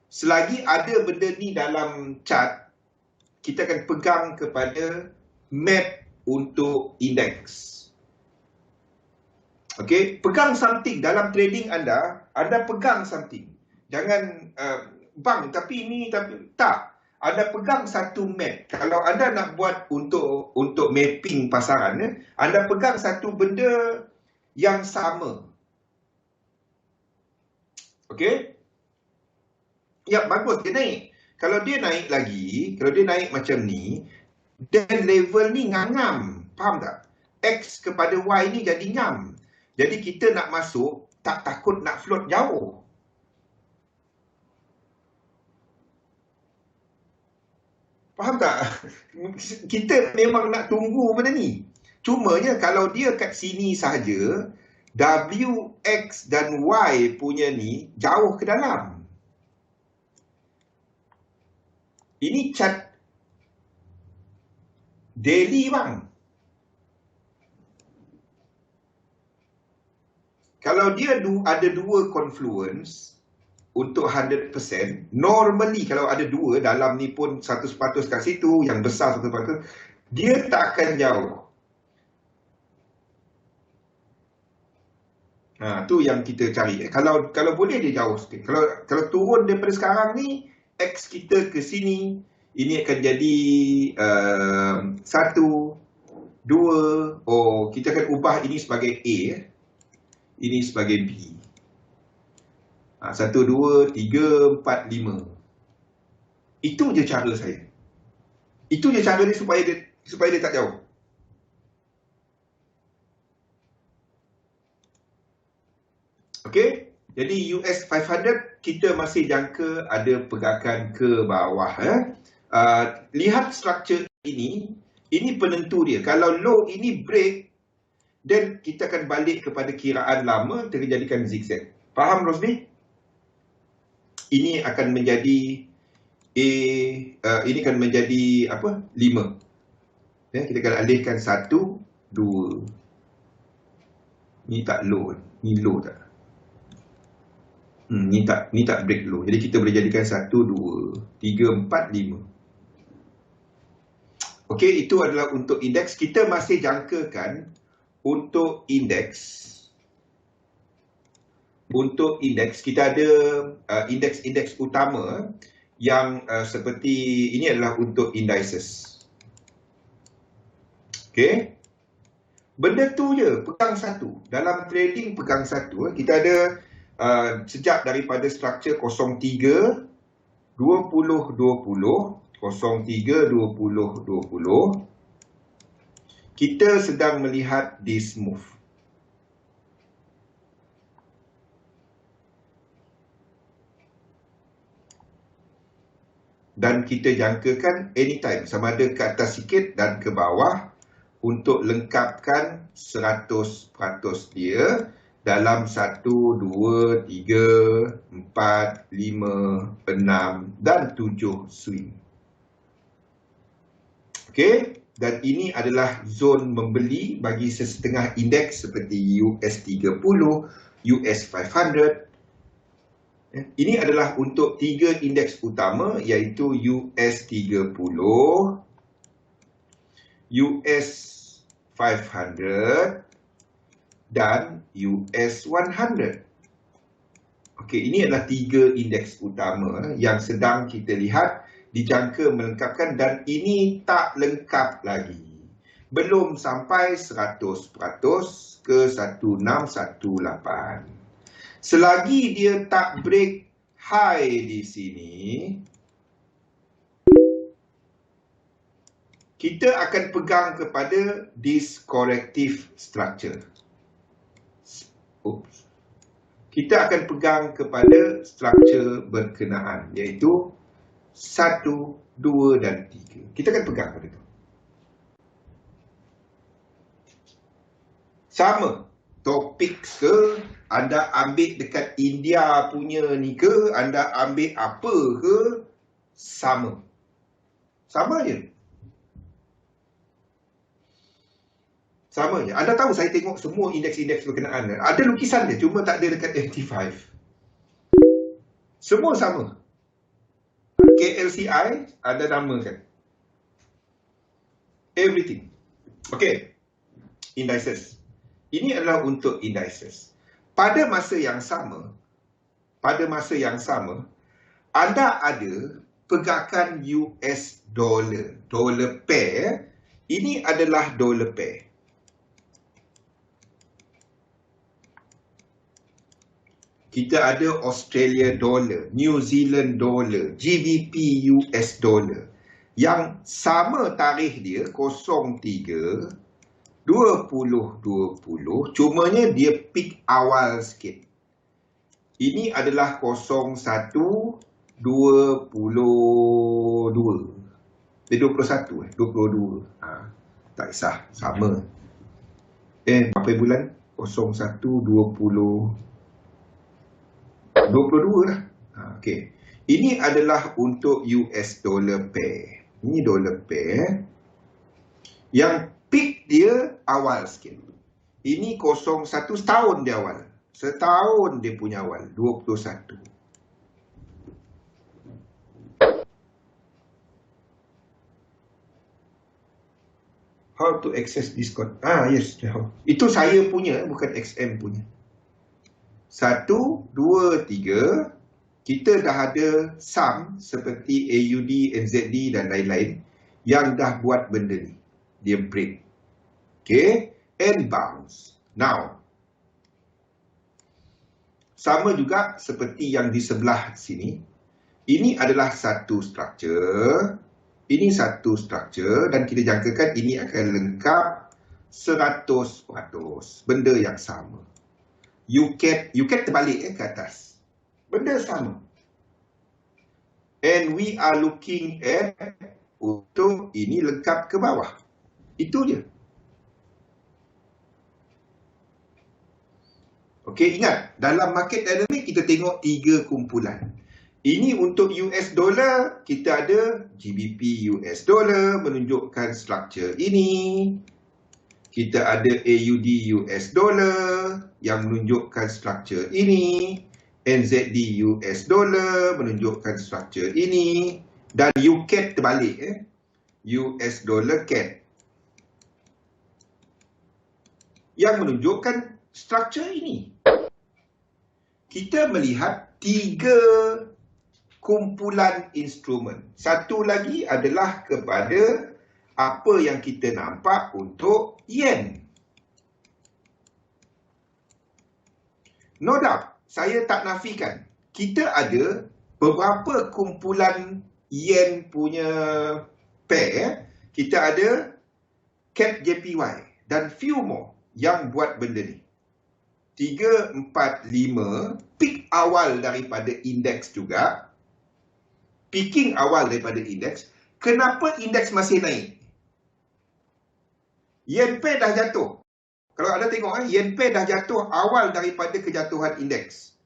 Selagi ada benda ni dalam chart, kita akan pegang kepada map untuk indeks. Okey, pegang something dalam trading anda pegang something. Jangan bang, tapi ini tak. Anda pegang satu map. Kalau anda nak buat untuk mapping pasaran, anda pegang satu benda yang sama. Okey? Ya, bagus dia naik. Kalau dia naik lagi, kalau dia naik macam ni, dan level ni ngam-ngam. Faham tak? X kepada Y ni jadi ngam. Jadi kita nak masuk, tak takut nak float jauh. Faham tak? Kita memang nak tunggu benda ni. Cumanya kalau dia kat sini saja, W, X dan Y punya ni jauh ke dalam. Ini chart daily bang. Kalau dia ada 2 confluence, untuk 100%, normally kalau ada 2, dalam ni pun 100% kat situ, yang besar 100%, dia tak akan jauh. Tu yang kita cari. Kalau boleh dia jauh sikit. Kalau turun daripada sekarang ni, X kita ke sini, ini akan jadi 1, 2, kita akan ubah ini sebagai A, ini sebagai B. 1, 2, 3, 4, 5. Itu je cara saya. Itu je cara ni supaya dia tak jauh. Okey? Jadi US 500 kita masih jangka ada pergerakan ke bawah. Lihat struktur ini penentu dia. Kalau low ini break, then kita akan balik kepada kiraan lama terjadikan zigzag. Faham Rosli? Ini akan menjadi ini akan menjadi apa? 5. Kita akan alihkan 1, 2. Ni tak low. Ni low tak? Ni tak break low. Jadi kita boleh jadikan 1, 2, 3, 4, 5. Okey, itu adalah untuk indeks. Kita masih jangkakan untuk indeks. Untuk indeks, kita ada indeks-indeks utama yang seperti ini adalah untuk indices. Okey. Benda tu je, pegang satu. Dalam trading pegang satu. Kita ada sejak daripada struktur 03, 20, 20, 03/2020, kita sedang melihat this move. Dan kita jangkakan anytime, sama ada ke atas sikit dan ke bawah, untuk lengkapkan 100% dia dalam 1, 2, 3, 4, 5, 6 dan 7 swing. Okey, dan ini adalah zon membeli bagi sesetengah indeks seperti US 30, US 500. Ini adalah untuk 3 indeks utama, iaitu US 30, US 500 dan US 100. Okey, ini adalah 3 indeks utama yang sedang kita lihat dijangka melengkapkan, dan ini tak lengkap lagi. Belum sampai 100% ke 1618. Selagi dia tak break high di sini, kita akan pegang kepada this corrective structure. Oops. Kita akan pegang kepada struktur berkenaan, iaitu 1, 2 dan 3. Kita akan pegang pada itu. Sama topik ke, anda ambil dekat India punya ni ke, anda ambil apa ke, sama. Sama je. Sama je. Anda tahu saya tengok semua indeks-indeks berkenaan. Ada lukisan dia, cuma tak ada dekat MT5. Semua sama. KLCI ada namakan. Everything. Okay. Indices. Ini adalah untuk indices. Pada masa yang sama, anda ada pergerakan US dollar. Dollar pair. Ini adalah dollar pair. Kita ada Australia dollar, New Zealand dollar, GBP US dollar. Yang sama tarikh dia 03/2020, cumanya dia peak awal sikit. Ini adalah 01/22. 22. Tak kisah, sama. Berapa bulan? 01/20. 22 lah. Okey. Ini adalah untuk US dollar pair. Ini dollar pair. Yang peak dia awal sikit. Ini 01, setahun dia awal. Setahun dia punya awal. 21. How to access Discord? Yes. Itu saya punya, bukan XM punya. 1, 2, 3, kita dah ada saham seperti AUD, NZD dan lain-lain yang dah buat benda ni. Dia break. Okay. And bounce. Now. Sama juga seperti yang di sebelah sini. Ini adalah satu structure. Ini satu structure dan kita jangkakan ini akan lengkap 100%. Benda yang sama. UCAT terbalik ke atas. Benda sama. And we are looking at untuk ini lengkap ke bawah. Itu je. Okey, ingat. Dalam market dynamic kita tengok 3 kumpulan. Ini untuk US dollar, kita ada GBP US dollar menunjukkan struktur ini. Kita ada AUD US dollar yang menunjukkan struktur ini. NZD US dollar menunjukkan struktur ini. Dan UCAT terbalik. US dollar CAD. Yang menunjukkan struktur ini. Kita melihat 3 kumpulan instrumen. Satu lagi adalah kepada apa yang kita nampak untuk yen. No doubt, saya tak nafikan. Kita ada beberapa kumpulan yen punya pair, kita ada CAP JPY dan few more yang buat benda ni. 3, 4, 5, peak awal daripada indeks juga. Peaking awal daripada indeks. Kenapa indeks masih naik? Yen pair dah jatuh. Kalau anda tengok, yen pair dah jatuh awal daripada kejatuhan indeks.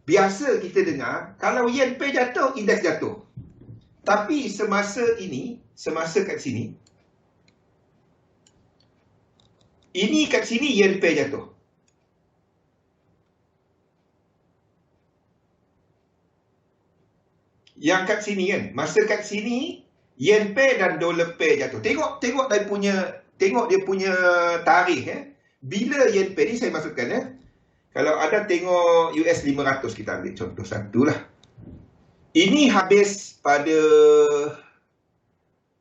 Biasa kita dengar, kalau yen pair jatuh, indeks jatuh. Tapi semasa kat sini, ini kat sini yen pair jatuh. Yang kat sini kan, masa kat sini, yen pair dan dollar pair jatuh. Tengok dia punya tarikh. Bila yen pair ni saya masukkan kalau ada tengok US 500, kita ambil contoh satu lah. Ini habis pada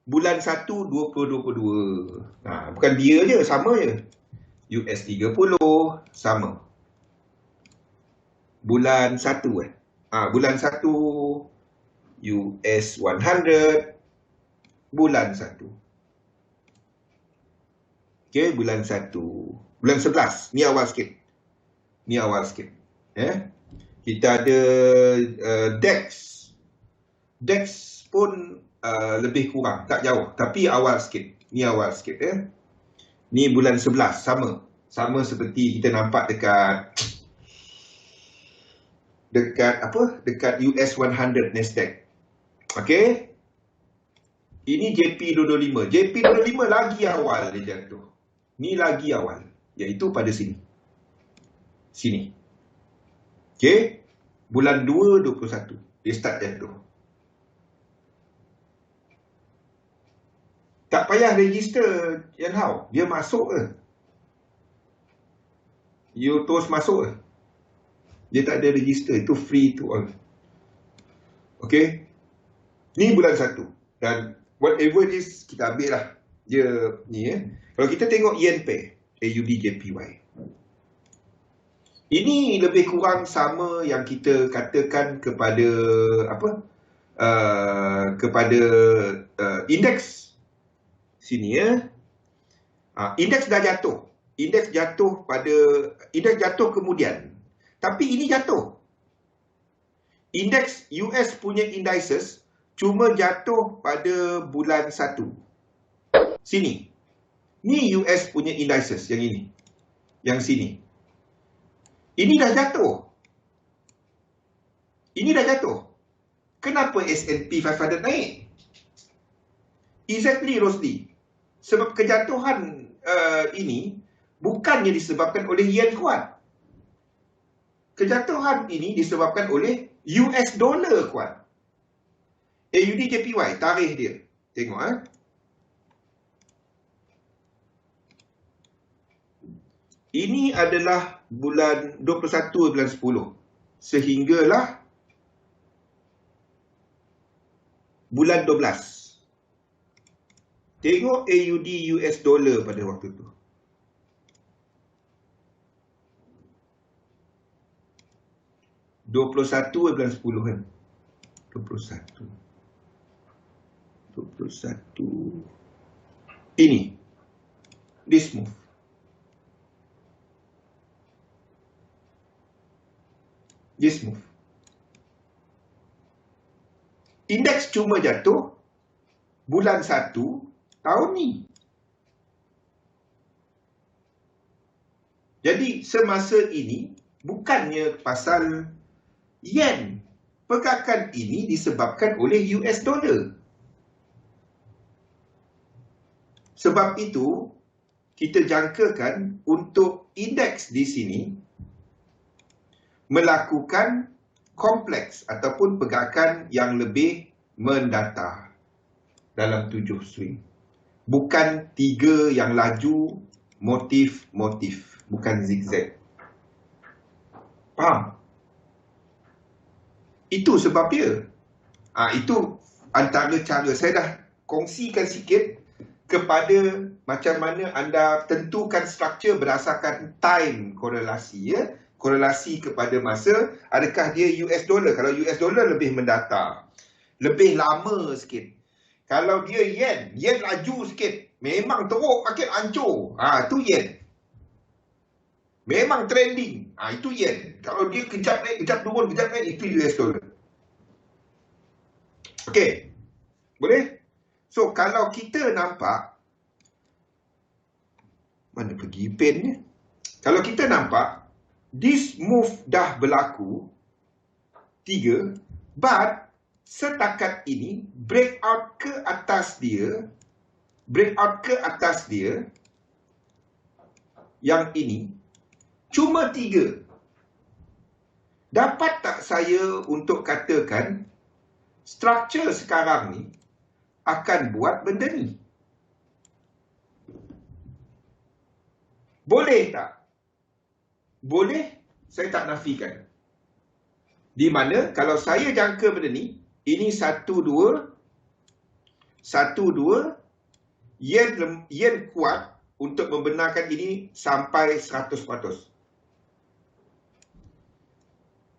bulan 1 2022. Bukan dia je, sama je. US 30 sama. Bulan 1 bulan 1 US 100 bulan 1. Okey, bulan 1. Bulan 11. Ni awal sikit. Kita ada DEX. DEX pun lebih kurang, tak jauh, tapi awal sikit. Ni awal sikit. Ni bulan 11, sama seperti kita nampak dekat US 100 Nasdaq. Okey. Ini JP25. JP25 lagi awal dia jatuh. Ni lagi awal, iaitu pada sini. Okey. Bulan 2 21 dia start jatuh. Tak payah register Yan Hao, dia masuk ke? You terus masuk ke? Dia tak ada register, itu free to all. Okey. Ni bulan 1 dan whatever it is kita ambil lah. Dia ni Kalau kita tengok yen pair AUD JPY, ini lebih kurang sama yang kita katakan kepada indeks sini indeks dah jatuh. Indeks jatuh kemudian. Tapi ini jatuh. Indeks US punya indices cuma jatuh pada bulan 1. Sini. Ni US punya indices yang ini. Yang sini. Ini dah jatuh. Kenapa S&P 500 naik? Exactly, Rosli. Sebab kejatuhan ini bukannya disebabkan oleh yen kuat. Kejatuhan ini disebabkan oleh US dollar kuat. AUD JPY, tarikh dia. Tengok Ini adalah bulan 21 bulan 10. Sehinggalah bulan 12. Tengok AUD US dollar pada waktu tu. $21 bulan 10 kan. 21. Ini. This move. Indeks cuma jatuh bulan 1 tahun ni. Jadi semasa ini bukannya pasal yen. Pergerakan ini disebabkan oleh US dollar. Sebab itu kita jangkakan untuk indeks di sini melakukan kompleks ataupun pergerakan yang lebih mendatar dalam 7 swing. Bukan 3 yang laju motif-motif. Bukan zigzag. Faham? Itu sebab dia. Itu antara cara. Saya dah kongsikan sikit kepada macam mana anda tentukan struktur berdasarkan time korelasi. Korelasi kepada masa, adakah dia US dollar? Kalau US dollar lebih mendatar. lebih lama sikit. Kalau dia yen laju sikit, memang teruk market hancur. Tu yen. Memang trending. Itu yen. Kalau dia kejap naik, kejap turun, kejap naik, itu US dollar. Okey. Boleh? So, kalau kita nampak, mana pergi pen ni? Kalau kita nampak, this move dah berlaku, 3, but setakat ini, breakout ke atas dia, yang ini, cuma 3. Dapat tak saya untuk katakan, structure sekarang ni, akan buat benda ni? Boleh tak? Boleh, saya tak nafikan. Di mana kalau saya jangka benda ni, ini 1, 2, yen kuat untuk membenarkan ini sampai 100%.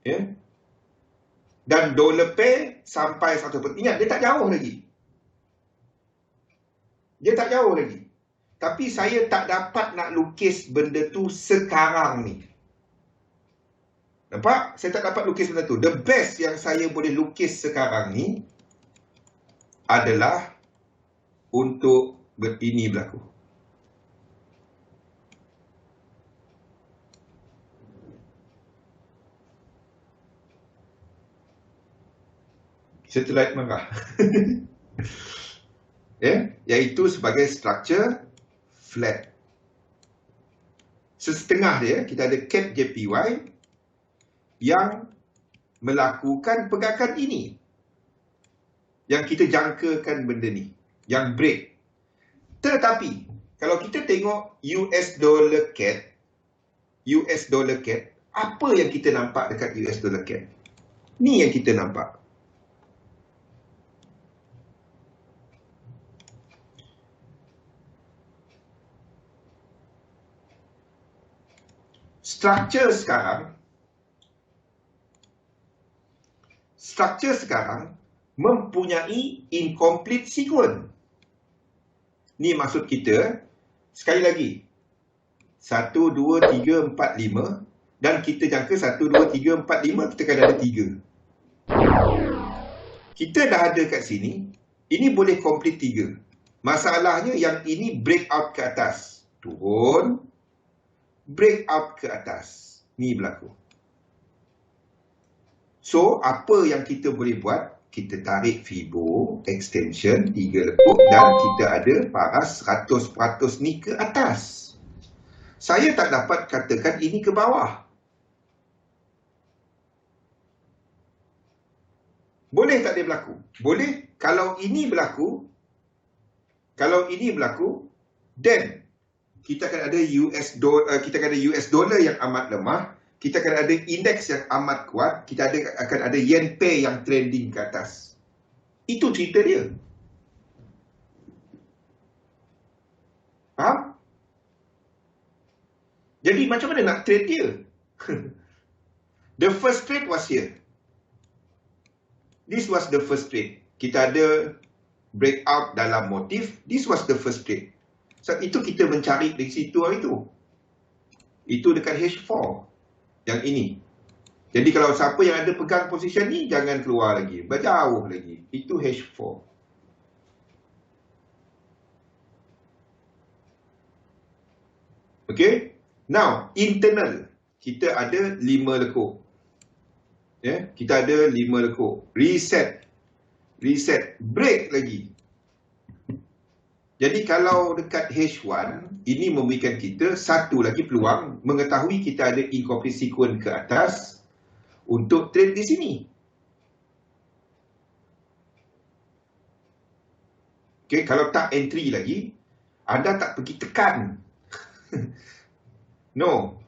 Ya. Dan dollar pair sampai 100%. Ingat, dia tak jauh lagi. Tapi saya tak dapat nak lukis benda tu sekarang ni. Nampak? Saya tak dapat lukis benda tu. The best yang saya boleh lukis sekarang ni adalah untuk ini berlaku. Satellite merah. Iaitu sebagai structure flat. Setengah dia, kita ada cap JPY yang melakukan pergerakan ini. Yang kita jangkakan benda ni. Yang break. Tetapi, kalau kita tengok US dollar CAD, apa yang kita nampak dekat US dollar CAD? Ni yang kita nampak. Structure sekarang mempunyai incomplete sequence. Ni maksud kita, sekali lagi, 1, 2, 3, 4, 5, dan kita jangka 1, 2, 3, 4, 5, kita akan ada 3. Kita dah ada kat sini, ini boleh complete 3. Masalahnya yang ini breakout ke atas. Turun, breakout ke atas. Ni berlaku. So, apa yang kita boleh buat? Kita tarik Fibo, extension, 3 lekuk dan kita ada paras 100% ni ke atas. Saya tak dapat katakan ini ke bawah. Boleh tak dia berlaku? Boleh. Kalau ini berlaku, then kita akan ada US dollar yang amat lemah, kita akan ada indeks yang amat kuat, kita akan ada yen pair yang trending ke atas. Itu cerita dia. Faham? Jadi macam mana nak trade dia? The first trade was here. This was the first trade. Kita ada breakout dalam motif. This was the first trade. So, itu kita mencari di situ hari itu. Itu dekat H4. Yang ini. Jadi kalau siapa yang ada pegang position ni, jangan keluar lagi. Berjauh lagi. Itu H4. Okay. Now, internal. Kita ada 5 lekuk. Kita ada 5 lekuk. Reset. Break lagi. Jadi kalau dekat H1, ini memberikan kita satu lagi peluang mengetahui kita ada incomplete sequence ke atas untuk trade di sini. Okay, kalau tak entry lagi, anda tak pergi tekan. No.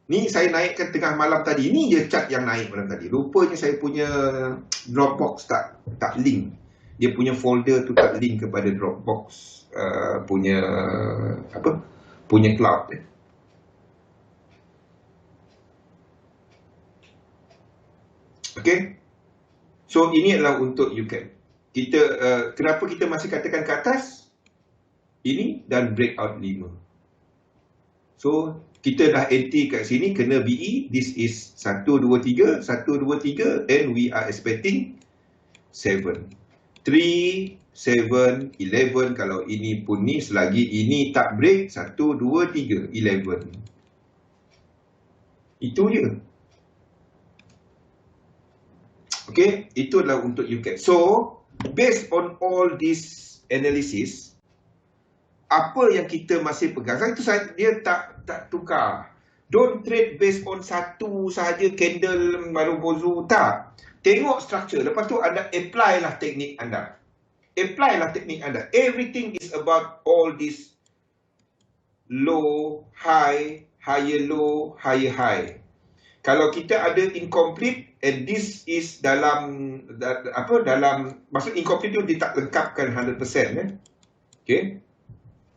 Ni saya naikkan tengah malam tadi. Ni je chart yang naik malam tadi. Rupanya saya punya Dropbox tak link. Dia punya folder tu tak link kepada Dropbox punya cloud. Okay. So ini adalah untuk UCAP. Kita kenapa kita masih katakan ke atas? Ini dan breakout 5. So kita dah anti kat sini kena BE. This is 1 2 3, 1 2 3 and we are expecting 7. 3 7 11. Kalau ini pun ni, selagi ini tak break 1 2 3 11. Itu je. Okay, itu adalah untuk UCAP. So, based on all this analysis, apa yang kita masih pegang, itu dia tak tukar. Don't trade based on satu sahaja candle Marubozu, tak. Tengok structure, lepas tu anda apply lah teknik anda. Apply lah teknik anda. Everything is about all this low, high, higher low, higher high. Kalau kita ada incomplete, and this is dalam maksud incomplete tu dia tak lengkapkan 100%, okay.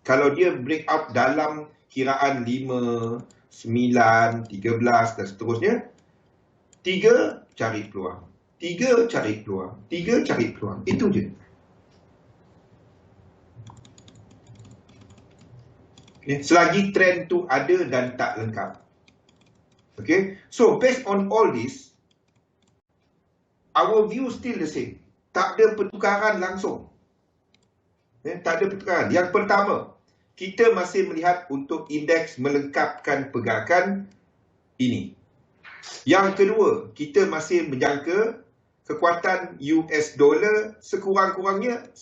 Kalau dia breakout dalam kiraan 5, 9, 13 dan seterusnya, 3 cari peluang, 3 cari peluang, 3 cari peluang, itu je. Okay. Selagi trend tu ada dan tak lengkap. Okay, so based on all this, our view still the same. Tak ada pertukaran langsung. Tak ada pertukaran. Yang pertama, kita masih melihat untuk indeks melengkapkan pergerakan ini. Yang kedua, kita masih menjangka kekuatan US dollar sekurang-kurangnya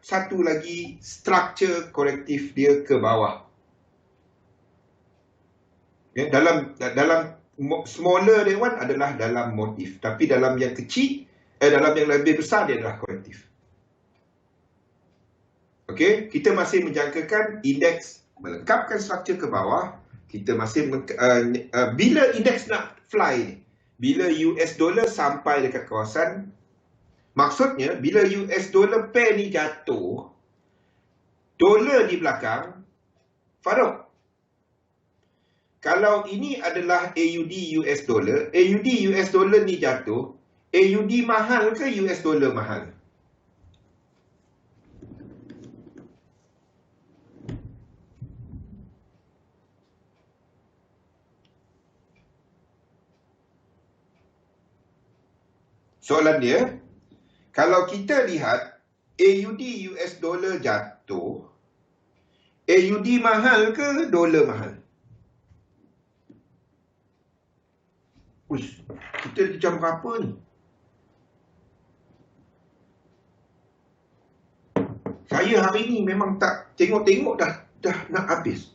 satu lagi structure korektif dia ke bawah. Dalam smaller that one adalah dalam motif, tapi dalam yang kecil, dalam yang lebih besar dia adalah korektif. Okey, kita masih menjangkakan indeks melengkapkan struktur ke bawah. Kita masih bila indeks nak fly, bila US dollar sampai dekat kawasan, maksudnya bila US dollar pair ni jatuh, dolar di belakang, Farouk, kalau ini adalah AUD US dollar, AUD US dollar ni jatuh, AUD mahal ke US dollar mahal? Soalan dia, kalau kita lihat AUD US dollar jatuh, AUD mahal ke dolar mahal? Uish, kita di jam berapa ni? Saya hari ni memang tak tengok-tengok dah nak habis.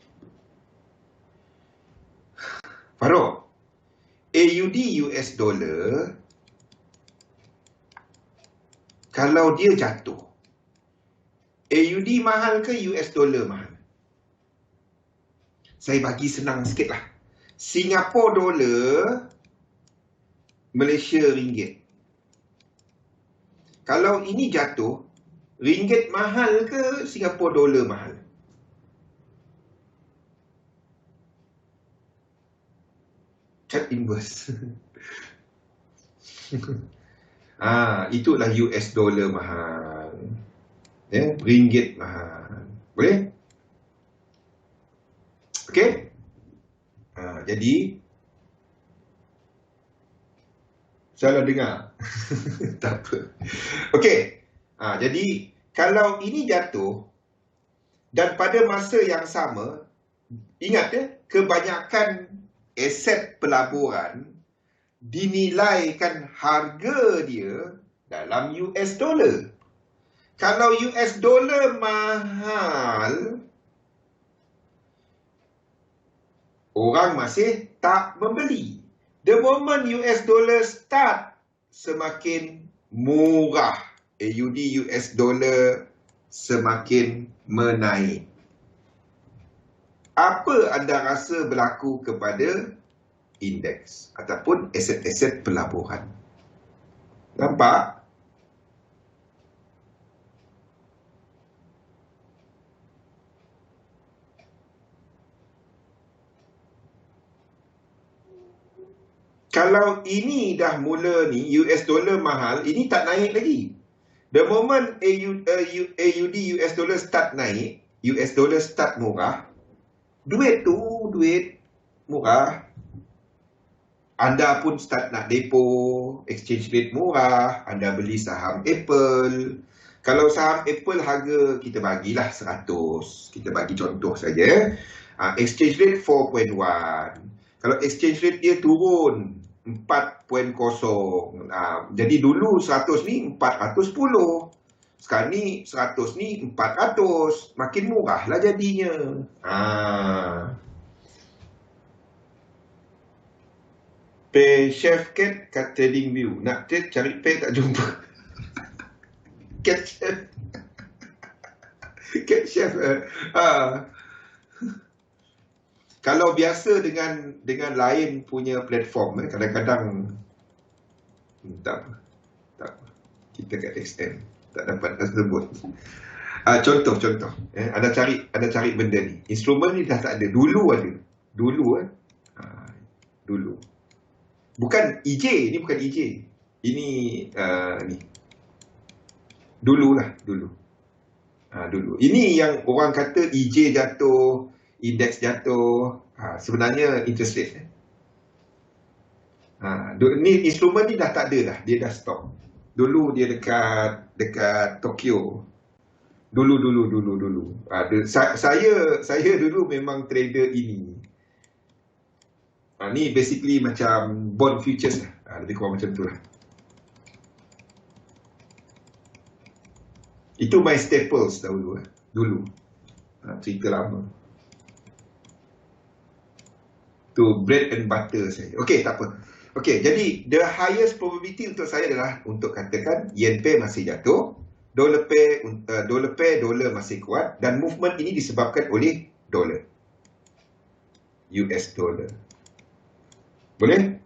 Farouk, AUD US dollar, kalau dia jatuh, AUD mahal ke US dollar mahal? Saya bagi senang sikit lah. Singapore dollar, Malaysia ringgit. Kalau ini jatuh, ringgit mahal ke Singapore dollar mahal? Chart inverse. Itulah US dollar mahal. Ringgit mahal. Boleh? Okey? Jadi salah dengar. Tak apa. Okey. Jadi kalau ini jatuh dan pada masa yang sama, ingat kebanyakan aset pelaburan dinilaikan harga dia dalam US dollar. Kalau US dollar mahal, orang masih tak membeli. The moment US dollar start semakin murah, AUD US dollar semakin menaik. Apa anda rasa berlaku kepada indeks ataupun aset-aset pelaburan? Nampak? Kalau ini dah mula ni, US dollar mahal, ini tak naik lagi. The moment AUD US dollar start naik, US dollar start murah, duit murah. Anda pun start nak depo, exchange rate murah, Anda beli saham Apple. Kalau saham Apple harga kita bagilah 100, kita bagi contoh saja. Exchange rate 4.1. Kalau exchange rate dia turun 4.0. Jadi dulu 100 ni 410. Sekarang ni 100 ni 400. Makin murah lah jadinya. Pay Chef Cat kat Trading View. Nak cari pay tak jumpa. Cat Chef. Cat Chef. Kalau biasa dengan lain punya platform, kadang-kadang tak apa. Kita kat XM tak dapat tersebut. Contoh. Anda cari benda ni. Instrumen ni dah tak ada. Dulu ada. Dulu. Bukan EJ, ni bukan EJ. Ini ni. Dulu. Ini yang orang kata EJ jatuh, indeks jatuh, sebenarnya interest rate. Ni instrumen ni dah tak ada dah, dia dah stop. Dulu dia dekat Tokyo. Dulu. Saya dulu memang trader ini. Ni basically macam bond futures lah. Lebih kurang macam tu lah. Itu my staples dulu. Cerita lama. Tu bread and butter saya. Okey, tak apa. Okey, jadi the highest probability untuk saya adalah untuk katakan yen pair masih jatuh, dollar pair masih kuat, dan movement ini disebabkan oleh dollar. US dollar. Boleh?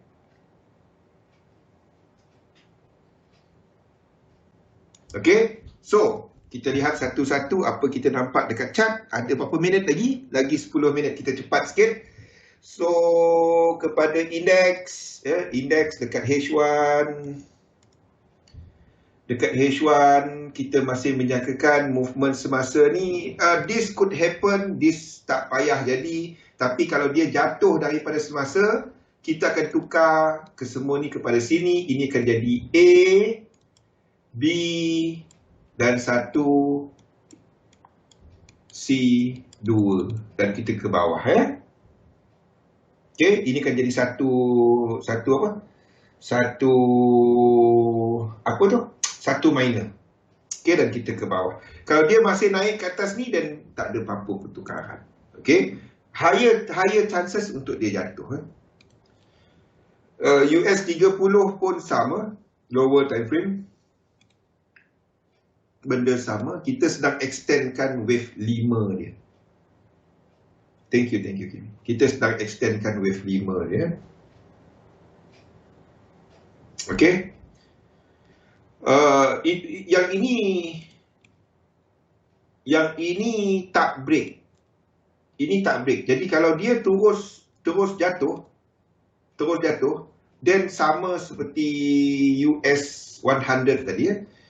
Okey. So, kita lihat satu-satu apa kita nampak dekat chart. Ada berapa minit lagi? Lagi 10 minit. Kita cepat sikit. So, kepada indeks, indeks dekat H1. Dekat H1, kita masih menyangkakan movement semasa ni. This could happen, this tak payah jadi. Tapi kalau dia jatuh daripada semasa, kita akan tukar ke semua ni kepada sini. Ini akan jadi A, B, dan 1, C, 2. Dan kita ke bawah. Okey, ini akan jadi satu apa? Satu minor. Okey, dan kita ke bawah. Kalau dia masih naik ke atas ni, dan tak ada apa-apa pertukaran. Okey, higher chances untuk dia jatuh. US 30 pun sama, lower time frame. Benda sama, kita sedang extendkan wave 5 dia. Thank you Kim. Kita sedang extendkan wave 5 dia. Okey. Yang ini tak break. Ini tak break. Jadi kalau dia terus jatuh, then sama seperti US 100 tadi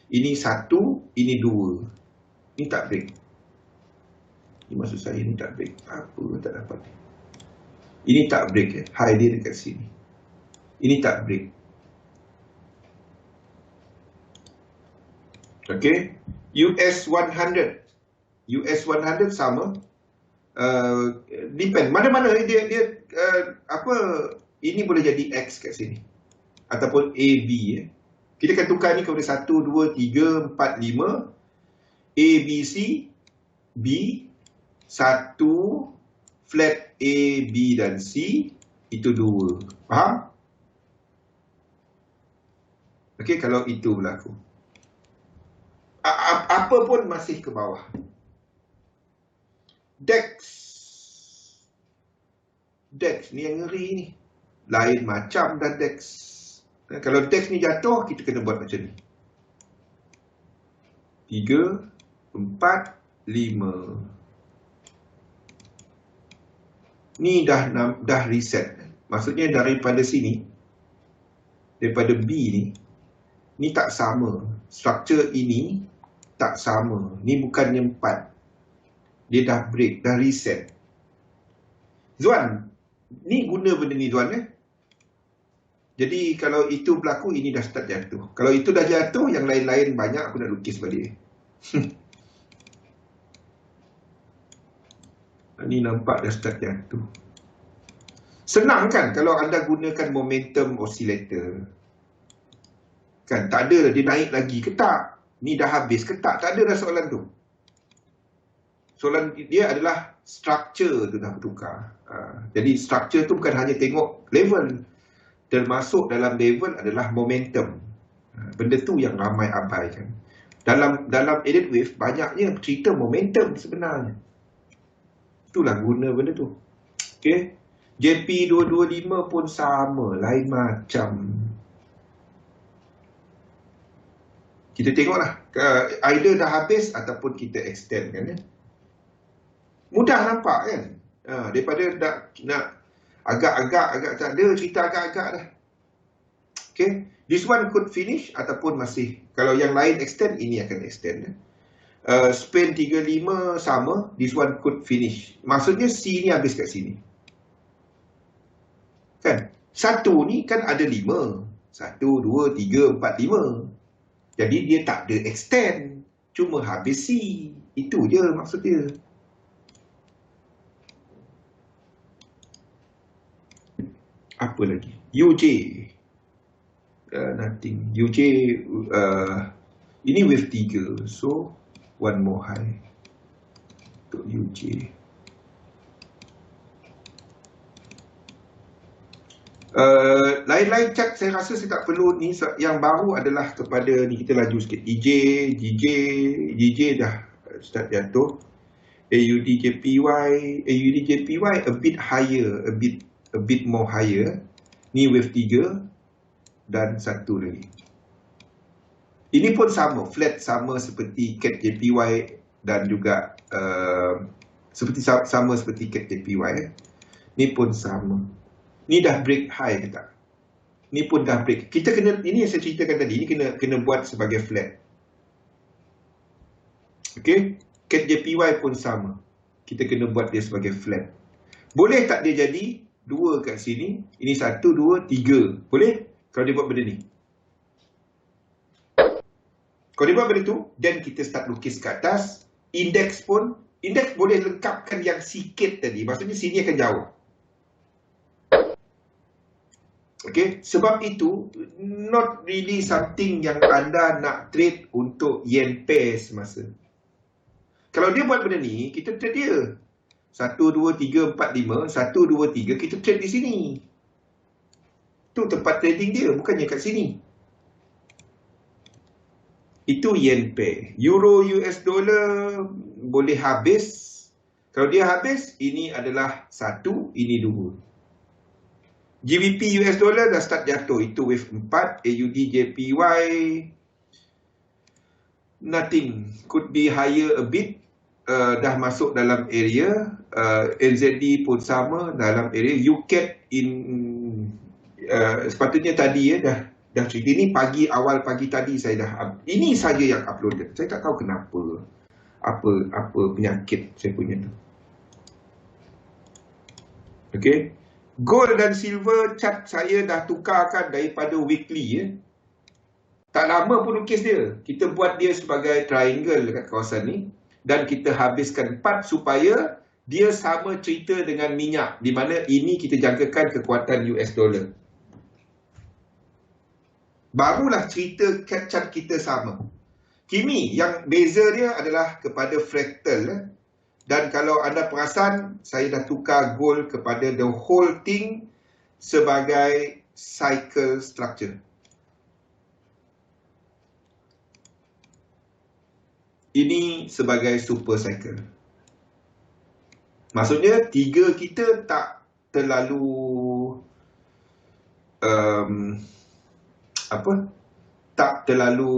Ini 1, ini 2. Ini tak break. Ini maksud saya ini tak break. Apa tak dapat. Ini tak break high dia dekat sini. Ini tak break. Okey. US 100 sama. Depend. Mana-mana dia ini boleh jadi X kat sini. Ataupun AB Kita akan tukar ni kepada 1, 2, 3, 4, 5. A, B, C, B. 1, flat A, B dan C. Itu 2. Faham? Okey, kalau itu berlaku. Apa pun masih ke bawah. DEX ni yang ngeri ni. Lain macam dah DEX. Kalau DEX ni jatuh, kita kena buat macam ni. 3, 4, 5. Ni dah reset. Maksudnya daripada sini, daripada B ni tak sama. Struktur ini tak sama. Ni bukannya 4. Dia dah break, dah reset. Zuan, ni guna benda ni Zuan Jadi kalau itu berlaku, ini dah start jatuh. Kalau itu dah jatuh, yang lain-lain banyak aku nak lukis balik. Ni nampak dah start jatuh. Senang kan kalau anda gunakan momentum oscillator. Kan tak ada dia naik lagi ke tak? Ni dah habis ke tak? Tak ada dah soalan tu. Soalan dia adalah structure tu dah bertukar. Jadi structure tu bukan hanya tengok level. Termasuk dalam level adalah momentum. Benda tu yang ramai abaikan. Dalam edit wave banyaknya cerita momentum sebenarnya. Itulah guna benda tu. Okey. JP225 pun sama, lain macam. Kita tengoklah, either dah habis ataupun kita extend kan Mudah nampak kan? Daripada nak agak tak ada cerita agak-agak dah. Okay. This one could finish ataupun masih. Kalau yang lain extend, ini akan extend. Span 35 sama. This one could finish. Maksudnya C ni habis kat sini. Kan? Satu ni kan ada 5. 1, 2, 3, 4, 5. Jadi dia tak ada extend. Cuma habis C. Itu je maksud dia. Apa lagi? UJ. Nothing. UJ ini wave 3. So one more high untuk UJ. Lain-lain chart saya rasa saya tak perlu ni. Yang baru adalah kepada ni, kita laju sikit. GJ dah start jatuh. AUD JPY a bit higher, a bit more higher. Ni wave 3 dan satu lagi. Ini pun sama, flat sama seperti CAT JPY dan juga sama seperti CAT JPY. Ni pun sama. Ni dah break high ke tak? Ni pun dah break. Kita kena, ini yang saya ceritakan tadi, ni kena buat sebagai flat. Okey, CAT JPY pun sama. Kita kena buat dia sebagai flat. Boleh tak dia jadi 2 kat sini, ini 1, 2, 3. Boleh? Kalau dia buat benda ni. Kalau dia buat benda tu, then kita start lukis ke atas. Indeks pun, indeks boleh lengkapkan yang sikit tadi. Maksudnya sini akan jauh. Okay, sebab itu, not really something yang anda nak trade untuk yen pair semasa. Kalau dia buat benda ni, kita trade dia. 1, 2, 3, 4, 5. 1, 2, 3. Kita trade di sini. Itu tempat trading dia. Bukannya kat sini. Itu yen pair. Euro US dollar boleh habis. Kalau dia habis, ini adalah 1. Ini 2. GBP US dollar dah start jatuh. Itu wave 4. AUD JPY. Nothing. Could be higher a bit. Dah masuk dalam area. NZD pun sama dalam area. UCAT in sepatutnya tadi dah cerita. Ini awal pagi tadi saya dah ini saja yang upload. Saya tak tahu kenapa. Apa penyakit saya punya tu. Okey. Gold dan silver chart saya dah tukarkan daripada weekly Tak lama pun lukis dia. Kita buat dia sebagai triangle dekat kawasan ni. Dan kita habiskan 4 supaya dia sama cerita dengan minyak. Di mana ini kita jangkakan kekuatan US dollar. Barulah cerita chart kita sama. Kini yang beza dia adalah kepada fractal. Dan kalau anda perasan, saya dah tukar gold kepada the whole thing sebagai cycle structure. Ini sebagai super cycle. Maksudnya 3 kita tak terlalu tak terlalu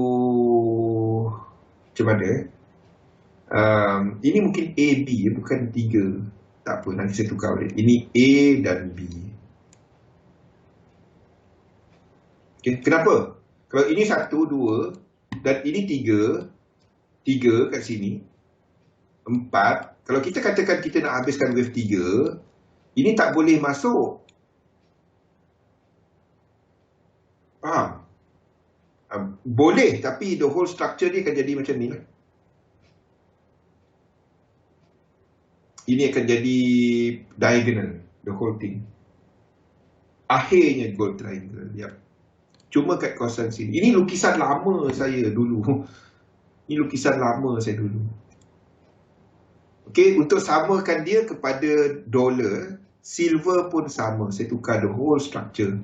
macam mana ini mungkin A, B bukan 3. Tak apa, nanti saya tukar balik. Ini A dan B. Ok, Okay. Kenapa? Kalau ini 1, 2 dan ini 3 kat sini, 4. Kalau kita katakan kita nak habiskan wave 3, ini tak boleh masuk. Faham? Boleh, tapi the whole structure dia akan jadi macam ni lah. Ini akan jadi diagonal, the whole thing. Akhirnya gold triangle. Yep. Cuma kat kawasan sini. Ini lukisan lama saya dulu. Ini lukisan lama saya dulu. Okey, untuk samakan dia kepada dolar, silver pun sama. Saya tukar the whole structure.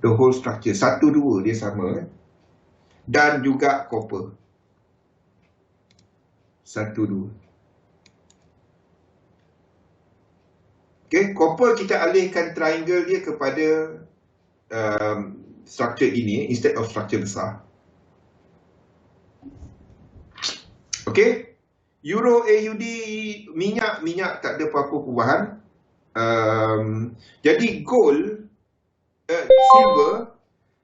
The whole structure. 1, 2 dia sama. Dan juga copper. 1, 2. Okey, copper kita alihkan triangle dia kepada structure ini instead of structure besar. Okey. Euro AUD minyak tak ada apa-apa perubahan. Jadi gold,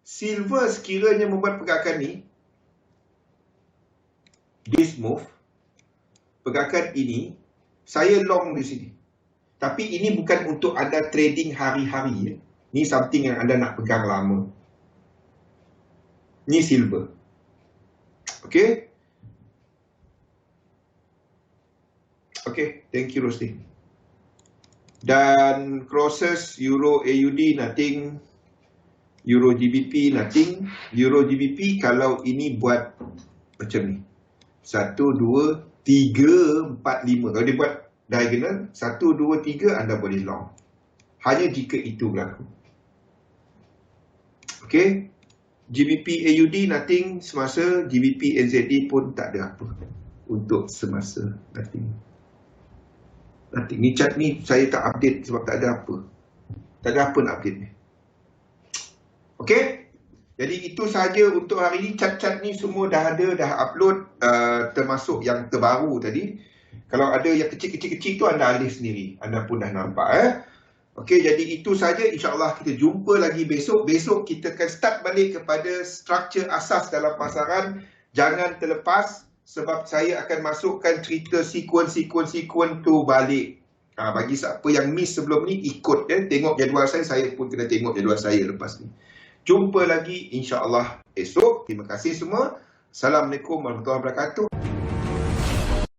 silver sekiranya membuat pergerakan ni, this move, pergerakan ini, saya long di sini. Tapi ini bukan untuk anda trading hari-hari. Ni something yang anda nak pegang lama. Ni silver. Okay. Okay, thank you Rosti. Dan crosses Euro AUD nothing, Euro GBP nothing. Euro GBP kalau ini buat macam ni, 1, 2, 3, 4, 5. Kalau dia buat diagonal 1, 2, 3, anda boleh long. Hanya jika itu berlaku. Okay. GBP AUD nothing semasa, GBP NZD pun tak ada apa untuk semasa, nothing. Ni chart ni saya tak update sebab tak ada apa. Tak ada apa nak update ni. Okay. Jadi itu sahaja untuk hari ini. Chart-chart ni semua dah ada, dah upload, termasuk yang terbaru tadi. Kalau ada yang kecil-kecil tu anda alih sendiri. Anda pun dah nampak. Okay, jadi itu sahaja. InsyaAllah kita jumpa lagi besok. Besok kita akan start balik kepada struktur asas dalam pasaran. Jangan terlepas. Sebab saya akan masukkan cerita sekuen-sekuen tu balik. Bagi siapa yang miss sebelum ni, ikut ya. Tengok jadual saya pun kena tengok jadual saya lepas ni. Jumpa lagi insya-Allah esok. Terima kasih semua. Assalamualaikum warahmatullahi wabarakatuh.